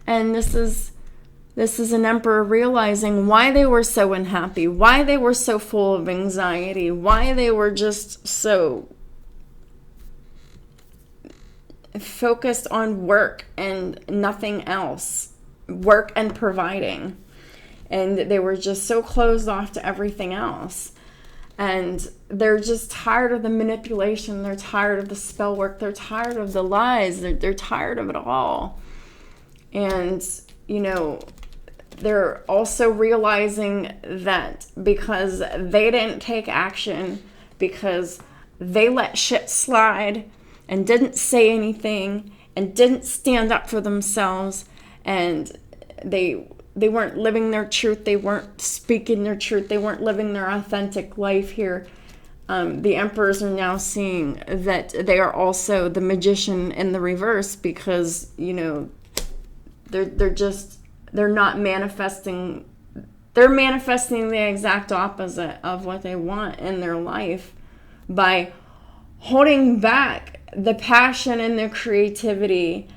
And this is an emperor realizing why they were so unhappy, why they were so full of anxiety, why they were just so focused on work and nothing else, work and providing. And they were just so closed off to everything else. And they're just tired of the manipulation. They're tired of the spell work. They're tired of the lies. They're tired of it all. And, you know, they're also realizing that because they didn't take action, because they let shit slide and didn't say anything and didn't stand up for themselves, and they weren't living their truth, they weren't speaking their truth, they weren't living their authentic life here. The emperors are now seeing that they are also the magician in the reverse, because, you know, they're not manifesting, they're manifesting the exact opposite of what they want in their life by holding back the passion and the creativity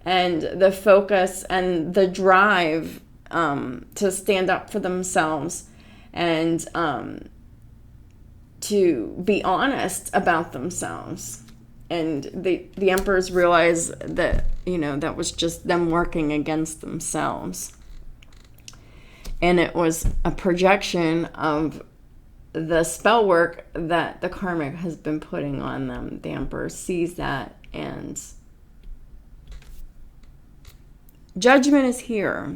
and the focus and the drive to stand up for themselves and to be honest about themselves. And the emperors realize that, you know, that was just them working against themselves. And it was a projection of the spell work that the karmic has been putting on them. The emperor sees that, and judgment is here.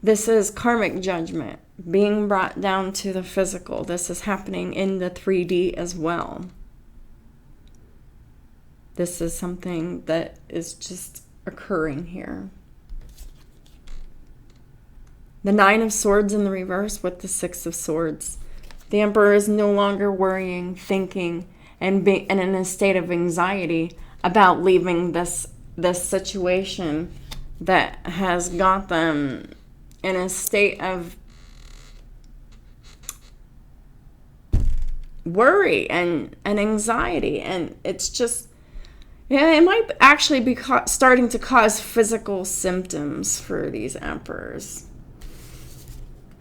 This is karmic judgment being brought down to the physical. This is happening in the 3D as well. This is something that is just occurring here. The Nine of Swords in the reverse with the Six of Swords. The Emperor is no longer worrying, thinking, and in a state of anxiety about leaving this situation that has got them in a state of worry and anxiety. And it's just, yeah, it might actually be starting to cause physical symptoms for these emperors.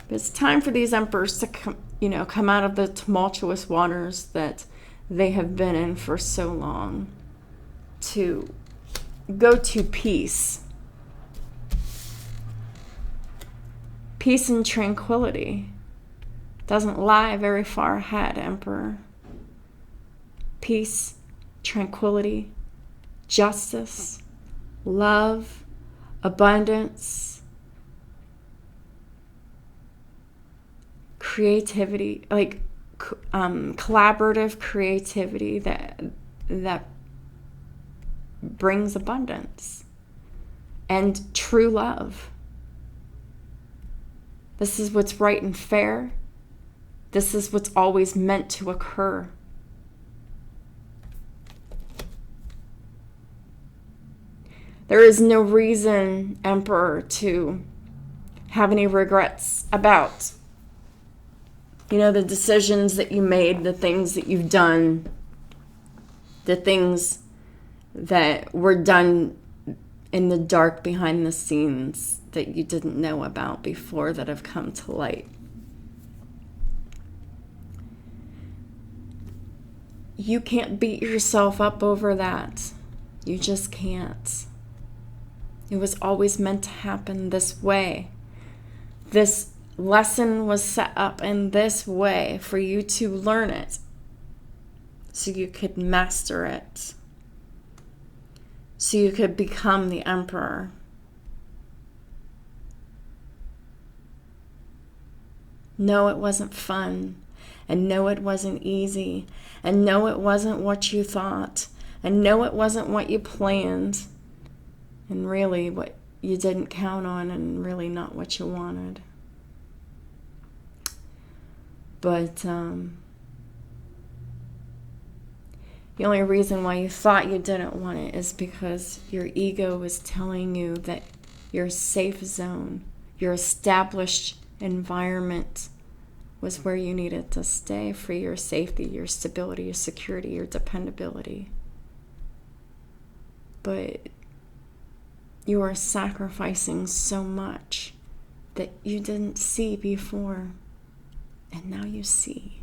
It's time for these emperors to come out of the tumultuous waters that they have been in for so long, to go to peace. Peace and tranquility. Doesn't lie very far ahead, Emperor. Peace, tranquility, justice, love, abundance, creativity, like collaborative creativity that brings abundance and true love. This is what's right and fair. This is what's always meant to occur. There is no reason, Emperor, to have any regrets about, the decisions that you made, the things that you've done, the things that were done in the dark behind the scenes that you didn't know about before that have come to light. You can't beat yourself up over that. You just can't. It was always meant to happen this way. This lesson was set up in this way for you to learn it, so you could master it, so you could become the Emperor. No, it wasn't fun, and no, it wasn't easy, and no, it wasn't what you thought, and no, it wasn't what you planned, and really what you didn't count on, and really not what you wanted. But the only reason why you thought you didn't want it is because your ego was telling you that your safe zone, your established environment was where you needed to stay for your safety, your stability, your security, your dependability. But you are sacrificing so much that you didn't see before, and now you see.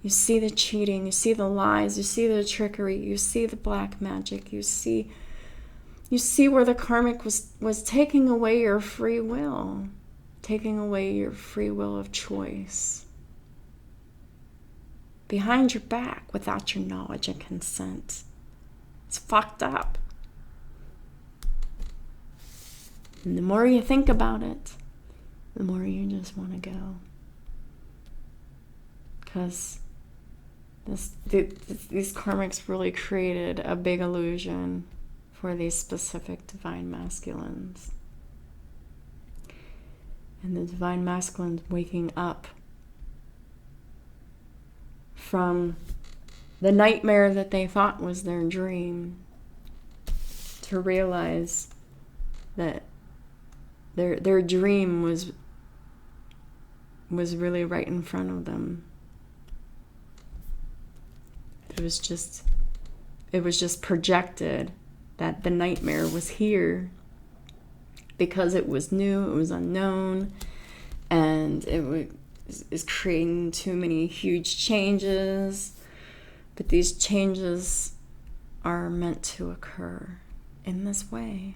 You see the cheating, you see the lies, you see the trickery, you see the black magic, you see where the karmic was taking away your free will, taking away your free will of choice. Behind your back, without your knowledge and consent. It's fucked up. And the more you think about it, the more you just want to go. Because these karmics really created a big illusion for these specific divine masculines. And the divine masculines waking up from the nightmare that they thought was their dream to realize that their dream was really right in front of them. It was just projected that the nightmare was here because it was new, it was unknown, and it is creating too many huge changes. But these changes are meant to occur in this way.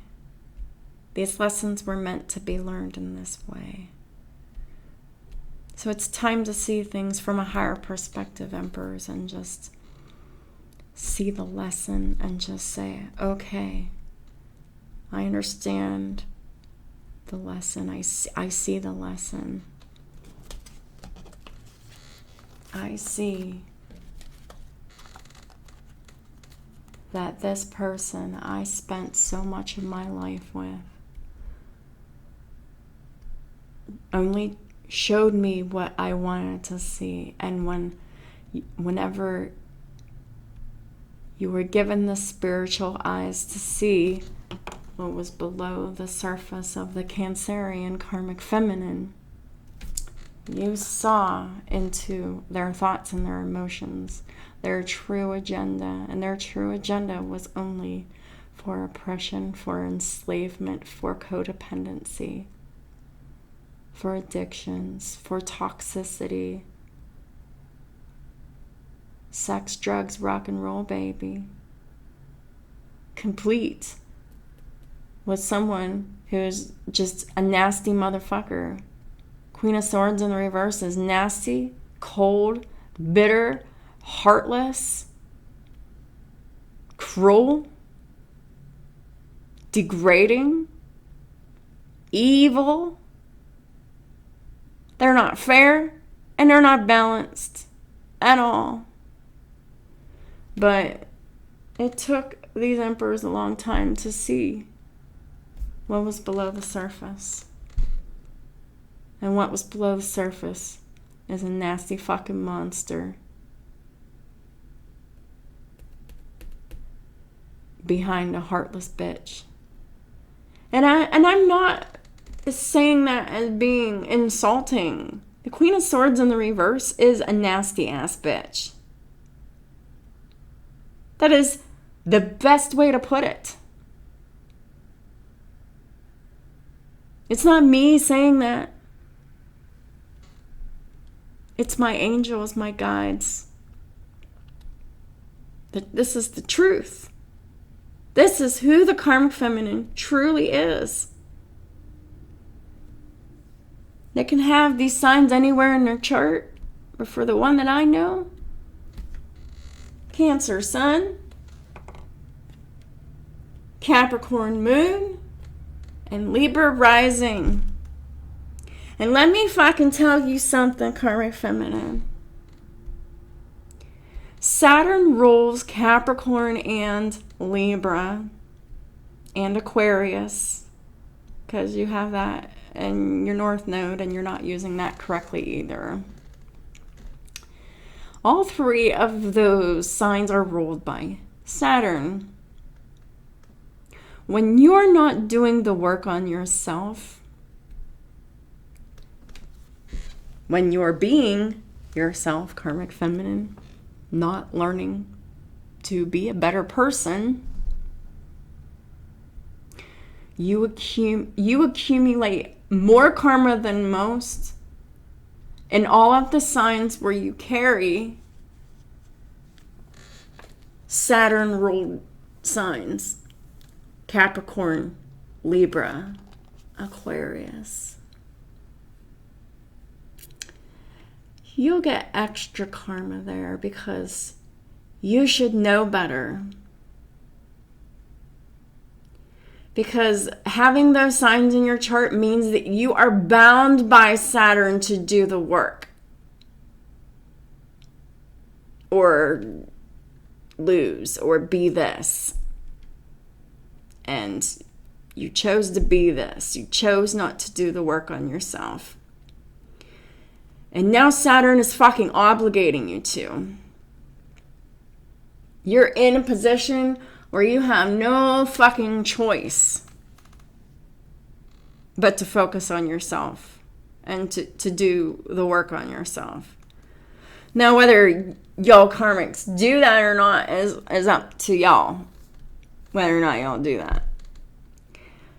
These lessons were meant to be learned in this way. So it's time to see things from a higher perspective, Emperors, and just see the lesson and just say, okay, I understand the lesson. I see the lesson. I see that this person I spent so much of my life with only showed me what I wanted to see. And whenever you were given the spiritual eyes to see what was below the surface of the Cancerian karmic feminine, you saw into their thoughts and their emotions, their true agenda. And their true agenda was only for oppression, for enslavement, for codependency, for addictions, for toxicity. Sex, drugs, rock and roll, baby. Complete with someone who's just a nasty motherfucker. Queen of Swords in the reverse is nasty, cold, bitter, heartless, cruel, degrading, evil. They're not fair and they're not balanced at all. But it took these emperors a long time to see what was below the surface. And what was below the surface is a nasty fucking monster behind a heartless bitch. And I'm not saying that as being insulting. The Queen of Swords in the reverse is a nasty ass bitch. That is the best way to put it. It's not me saying that. It's my angels, my guides. This is the truth. This is who the Karmic Feminine truly is. They can have these signs anywhere in their chart, but for the one that I know, Cancer Sun, Capricorn Moon, and Libra Rising. And let me fucking tell you something, Karmic Feminine. Saturn rules Capricorn and Libra and Aquarius, because you have that in your North Node and you're not using that correctly either. All three of those signs are ruled by Saturn. When you're not doing the work on yourself, when you're being yourself, Karmic Feminine, not learning to be a better person, you accumulate more karma than most in all of the signs where you carry Saturn ruled signs. Capricorn, Libra, Aquarius. You'll get extra karma there because you should know better. Because having those signs in your chart means that you are bound by Saturn to do the work. Or lose, or be this. And you chose to be this. You chose not to do the work on yourself. And now Saturn is fucking obligating you to. You're in a position where you have no fucking choice but to focus on yourself and to do the work on yourself. Now, whether y'all karmics do that or not is up to y'all. Whether or not y'all do that.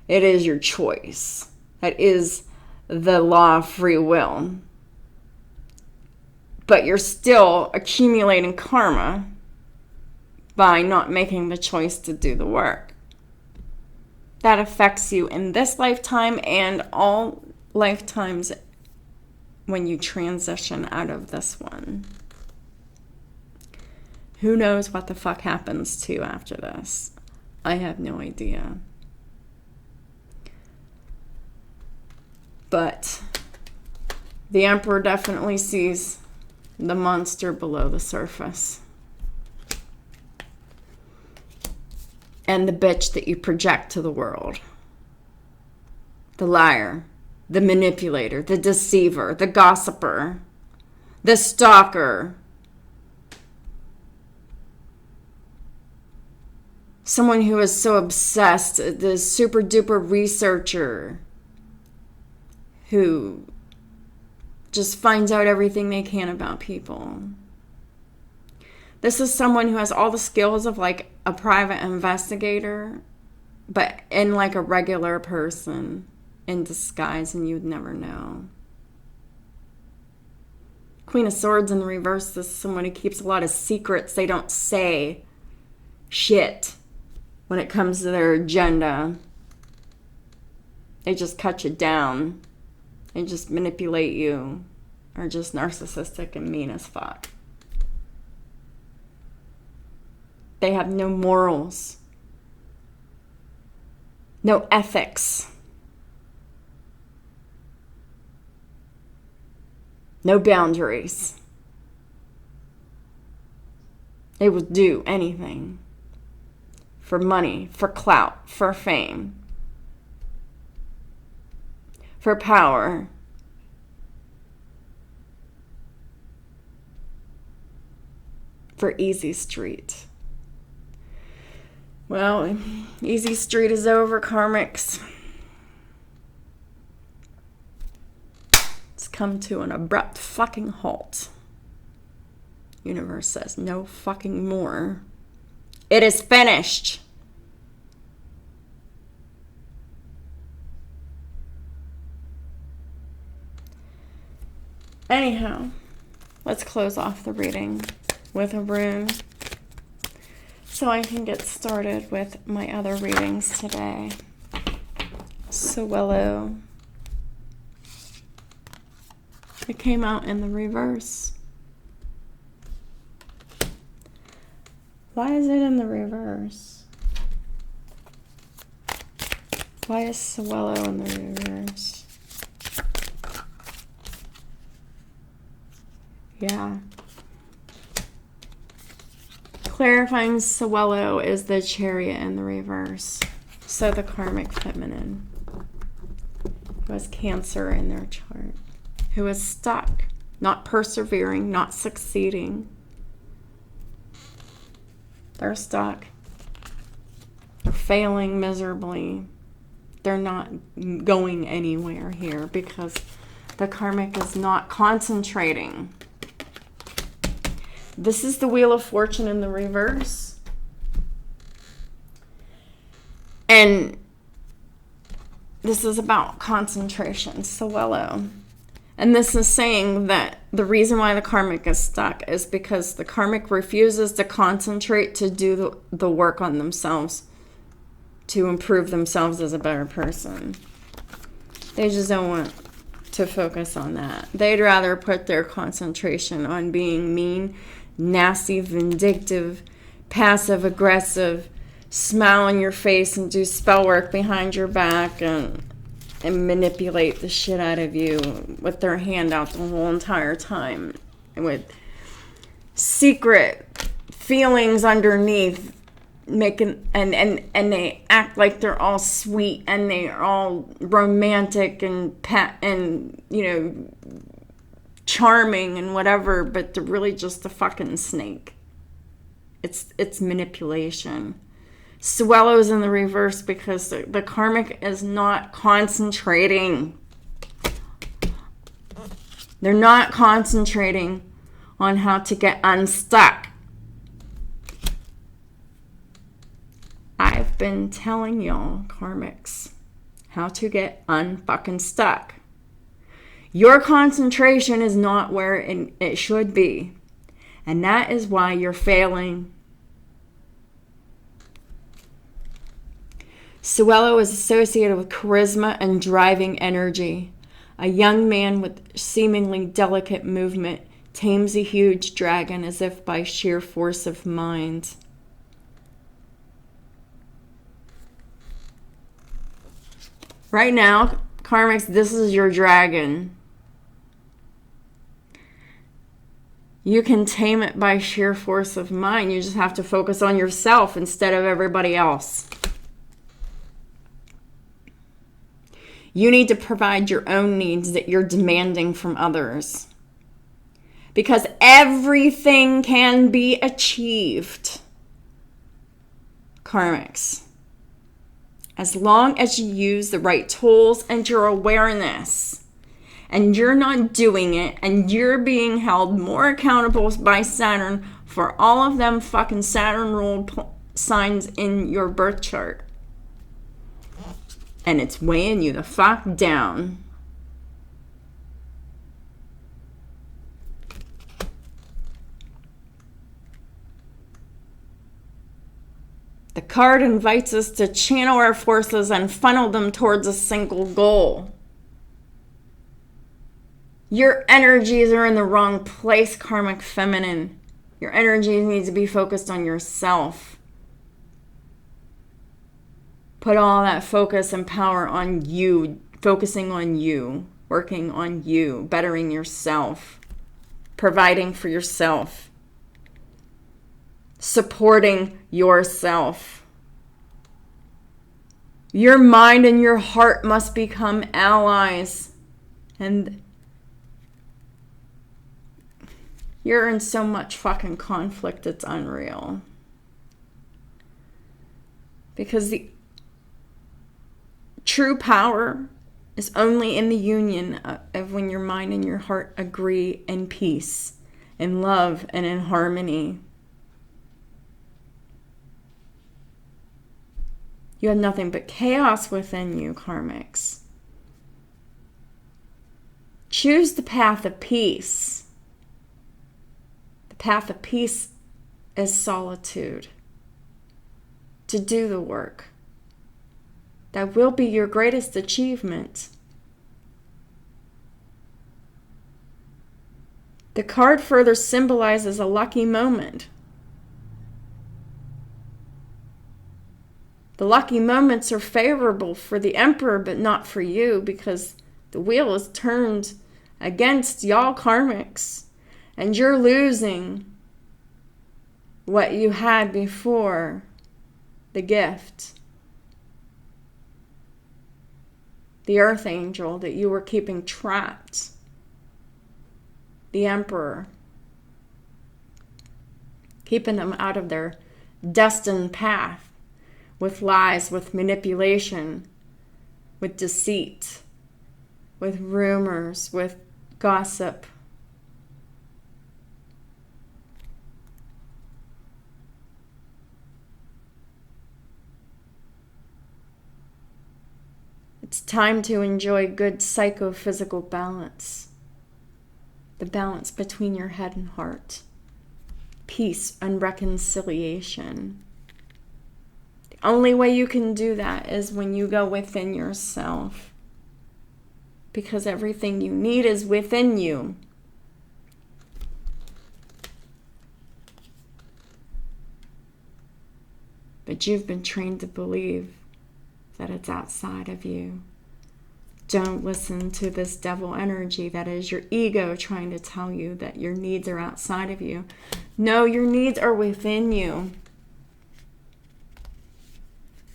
It is your choice. That is the law of free will. But you're still accumulating karma by not making the choice to do the work. That affects you in this lifetime and all lifetimes when you transition out of this one. Who knows what the fuck happens to you after this? I have no idea. But the Emperor definitely sees the monster below the surface. And the bitch that you project to the world. The liar, the manipulator, the deceiver, the gossiper, the stalker. Someone who is so obsessed, the super duper researcher who just finds out everything they can about people. This is someone who has all the skills of like a private investigator, but in like a regular person in disguise, and you'd never know. Queen of Swords in the reverse is someone who keeps a lot of secrets. They don't say shit when it comes to their agenda. They just cut you down. They just manipulate you. Are just narcissistic and mean as fuck. They have no morals. No ethics. No boundaries. They will do anything. For money, for clout, for fame. For power. For easy street. Well, easy street is over, Karmics. It's come to an abrupt fucking halt. Universe says no fucking more. It is finished. Anyhow, let's close off the reading with a rune so I can get started with my other readings today. Zelle. It came out in the reverse. Why is it in the reverse? Why is Zelle in the reverse? Yeah. Clarifying Zelle is the Chariot in the reverse. So the Karmic Feminine, who has Cancer in their chart, who is stuck, not persevering, not succeeding. They're stuck. They're failing miserably. They're not going anywhere here because the Karmic is not concentrating. This is the Wheel of Fortune in the reverse. And this is about concentration, Zelle. And this is saying that the reason why the Karmic is stuck is because the Karmic refuses to concentrate to do the work on themselves, to improve themselves as a better person. They just don't want to focus on that. They'd rather put their concentration on being mean, nasty, vindictive, passive, aggressive, smile in your face and do spell work behind your back and manipulate the shit out of you with their hand out the whole entire time, and with secret feelings underneath, making and they act like they're all sweet and they're all romantic and charming and whatever, but they're really just a fucking snake. It's manipulation. Zelle's in the reverse because the Karmic is not concentrating. They're not concentrating on how to get unstuck. I've been telling y'all, Karmics, how to get unfucking stuck. Your concentration is not where it should be. And that is why you're failing. Zelle is associated with charisma and driving energy. A young man with seemingly delicate movement tames a huge dragon as if by sheer force of mind. Right now, Karmics, this is your dragon. You can tame it by sheer force of mind. You just have to focus on yourself instead of everybody else. You need to provide your own needs that you're demanding from others. Because everything can be achieved, Karmics, as long as you use the right tools and your awareness. And you're not doing it, and you're being held more accountable by Saturn for all of them fucking Saturn-ruled signs in your birth chart. And it's weighing you the fuck down. The card invites us to channel our forces and funnel them towards a single goal. Your energies are in the wrong place, Karmic Feminine. Your energies need to be focused on yourself. Put all that focus and power on you, focusing on you, working on you, bettering yourself, providing for yourself, supporting yourself. Your mind and your heart must become allies. And you're in so much fucking conflict, it's unreal. Because the true power is only in the union of when your mind and your heart agree in peace, in love, and in harmony. You have nothing but chaos within you, karmics. Choose the path of peace. The path of peace is solitude. To do the work. That will be your greatest achievement. The card further symbolizes a lucky moment. The lucky moments are favorable for the Emperor, but not for you, because the wheel is turned against y'all karmics, and you're losing what you had before the gift. The earth angel that you were keeping trapped. The Emperor. Keeping them out of their destined path with lies, with manipulation, with deceit, with rumors, with gossip. It's time to enjoy good psychophysical balance. The balance between your head and heart. Peace and reconciliation. The only way you can do that is when you go within yourself. Because everything you need is within you. But you've been trained to believe that it's outside of you. Don't listen to this devil energy that is your ego trying to tell you that your needs are outside of you. No, your needs are within you.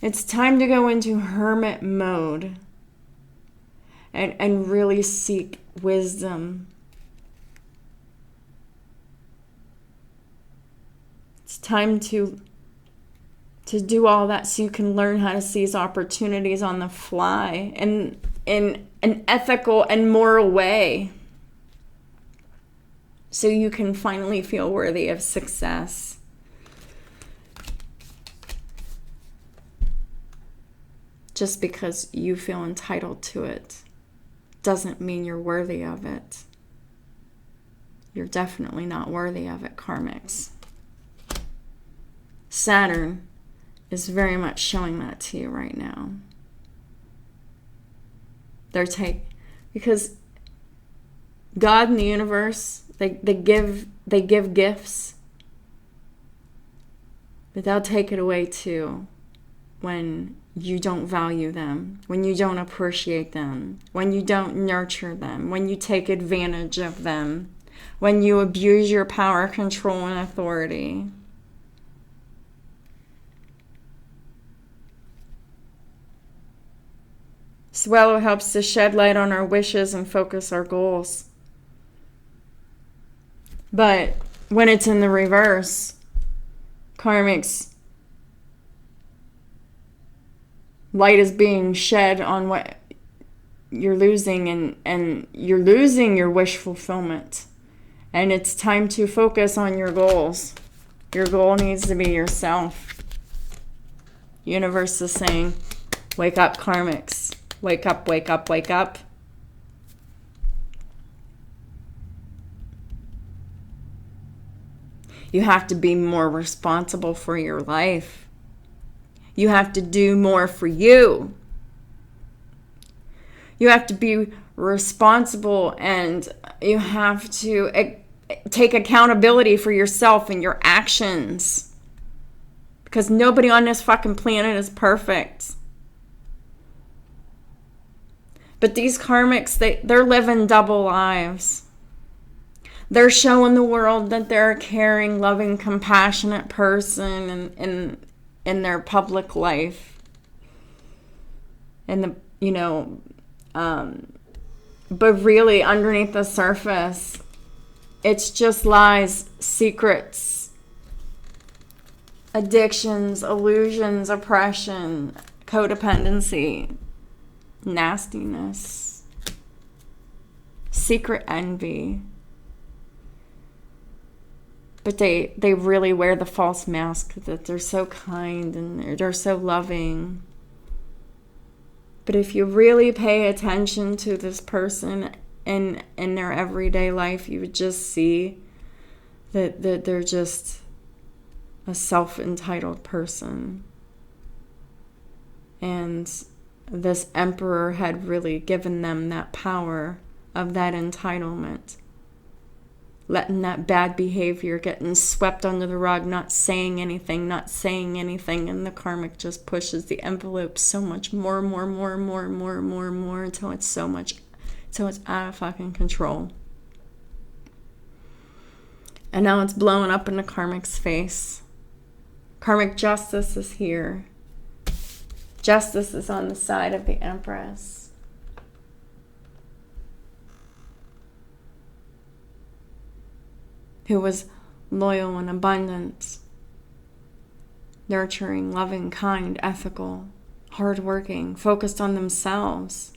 It's time to go into hermit mode and really seek wisdom. It's time to do all that so you can learn how to seize opportunities on the fly and in an ethical and moral way, so you can finally feel worthy of success. Just because you feel entitled to it doesn't mean you're worthy of it. You're definitely not worthy of it, karmics. Saturn is very much showing that to you right now. Because God and the universe, they give gifts, but they'll take it away too when you don't value them, when you don't appreciate them, when you don't nurture them, when you take advantage of them, when you abuse your power, control, and authority. Swallow helps to shed light on our wishes and focus our goals. But when it's in the reverse, karmics, light is being shed on what you're losing, and you're losing your wish fulfillment. And it's time to focus on your goals. Your goal needs to be yourself. Universe is saying, wake up, karmics. Wake up, wake up, wake up. You have to be more responsible for your life. You have to do more for you. You have to be responsible, and you have to take accountability for yourself and your actions. Because nobody on this fucking planet is perfect. But these karmics, they're living double lives. They're showing the world that they're a caring, loving, compassionate person in their public life. And but really underneath the surface, it's just lies, secrets, addictions, illusions, oppression, codependency, nastiness, secret envy. But they really wear the false mask that they're so kind and they're so loving. But if you really pay attention to this person in their everyday life, you would just see that they're just a self-entitled person. And this emperor had really given them that power of that entitlement. Letting that bad behavior getting swept under the rug, not saying anything, and the karmic just pushes the envelope so much more until it's out of fucking control. And now it's blowing up in the karmic's face. Karmic justice is here. Justice is on the side of the Empress. Who was loyal and abundant, nurturing, loving, kind, ethical, hardworking, focused on themselves,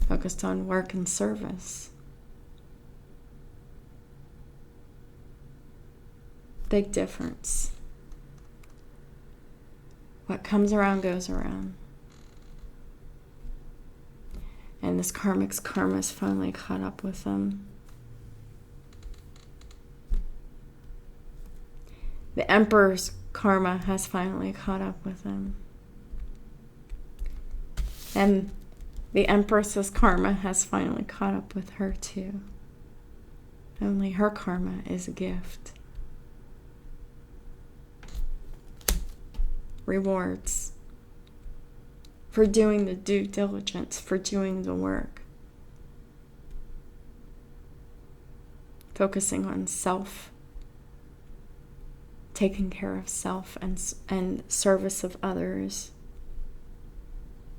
focused on work and service. Big difference. What comes around goes around. And this karmic's karma's finally caught up with them. The emperor's karma has finally caught up with them. And the empress's karma has finally caught up with her too. Only her karma is a gift. Rewards. For doing the due diligence, for doing the work. Focusing on self, taking care of self and service of others.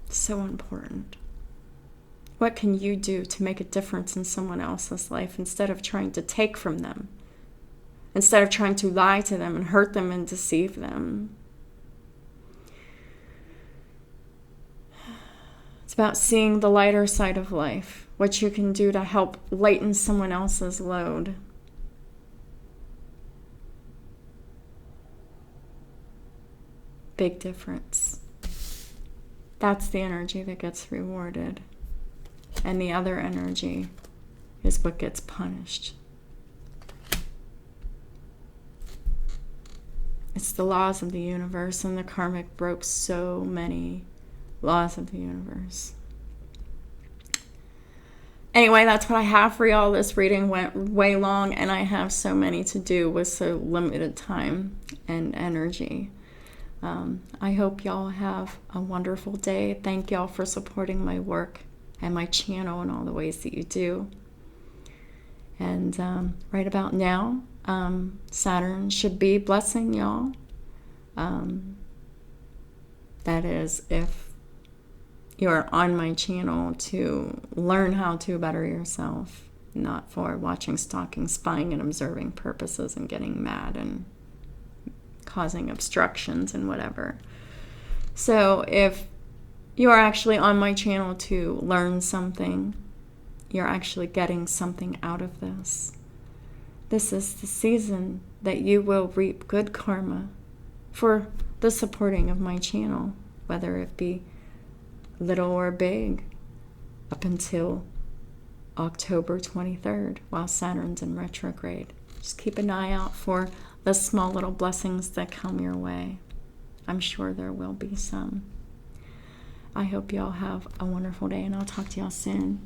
So important. What can you do to make a difference in someone else's life instead of trying to take from them? Instead of trying to lie to them and hurt them and deceive them? It's about seeing the lighter side of life, what you can do to help lighten someone else's load. Big difference. That's the energy that gets rewarded. And the other energy is what gets punished. It's the laws of the universe, and the karmic broke so many laws of the universe. Anyway, that's what I have for y'all. This reading went way long, and I have so many to do with so limited time and energy. I hope y'all have a wonderful day. Thank y'all for supporting my work and my channel in all the ways that you do. And right about now, Saturn should be blessing y'all. That is, if you're on my channel to learn how to better yourself, not for watching, stalking, spying, and observing purposes and getting mad and causing obstructions and whatever. So if you are actually on my channel to learn something, you're actually getting something out of this. This is the season that you will reap good karma for the supporting of my channel, whether it be little or big, up until October 23rd, while Saturn's in retrograde. Just keep an eye out for the small little blessings that come your way. I'm sure there will be some. I hope y'all have a wonderful day, and I'll talk to y'all soon.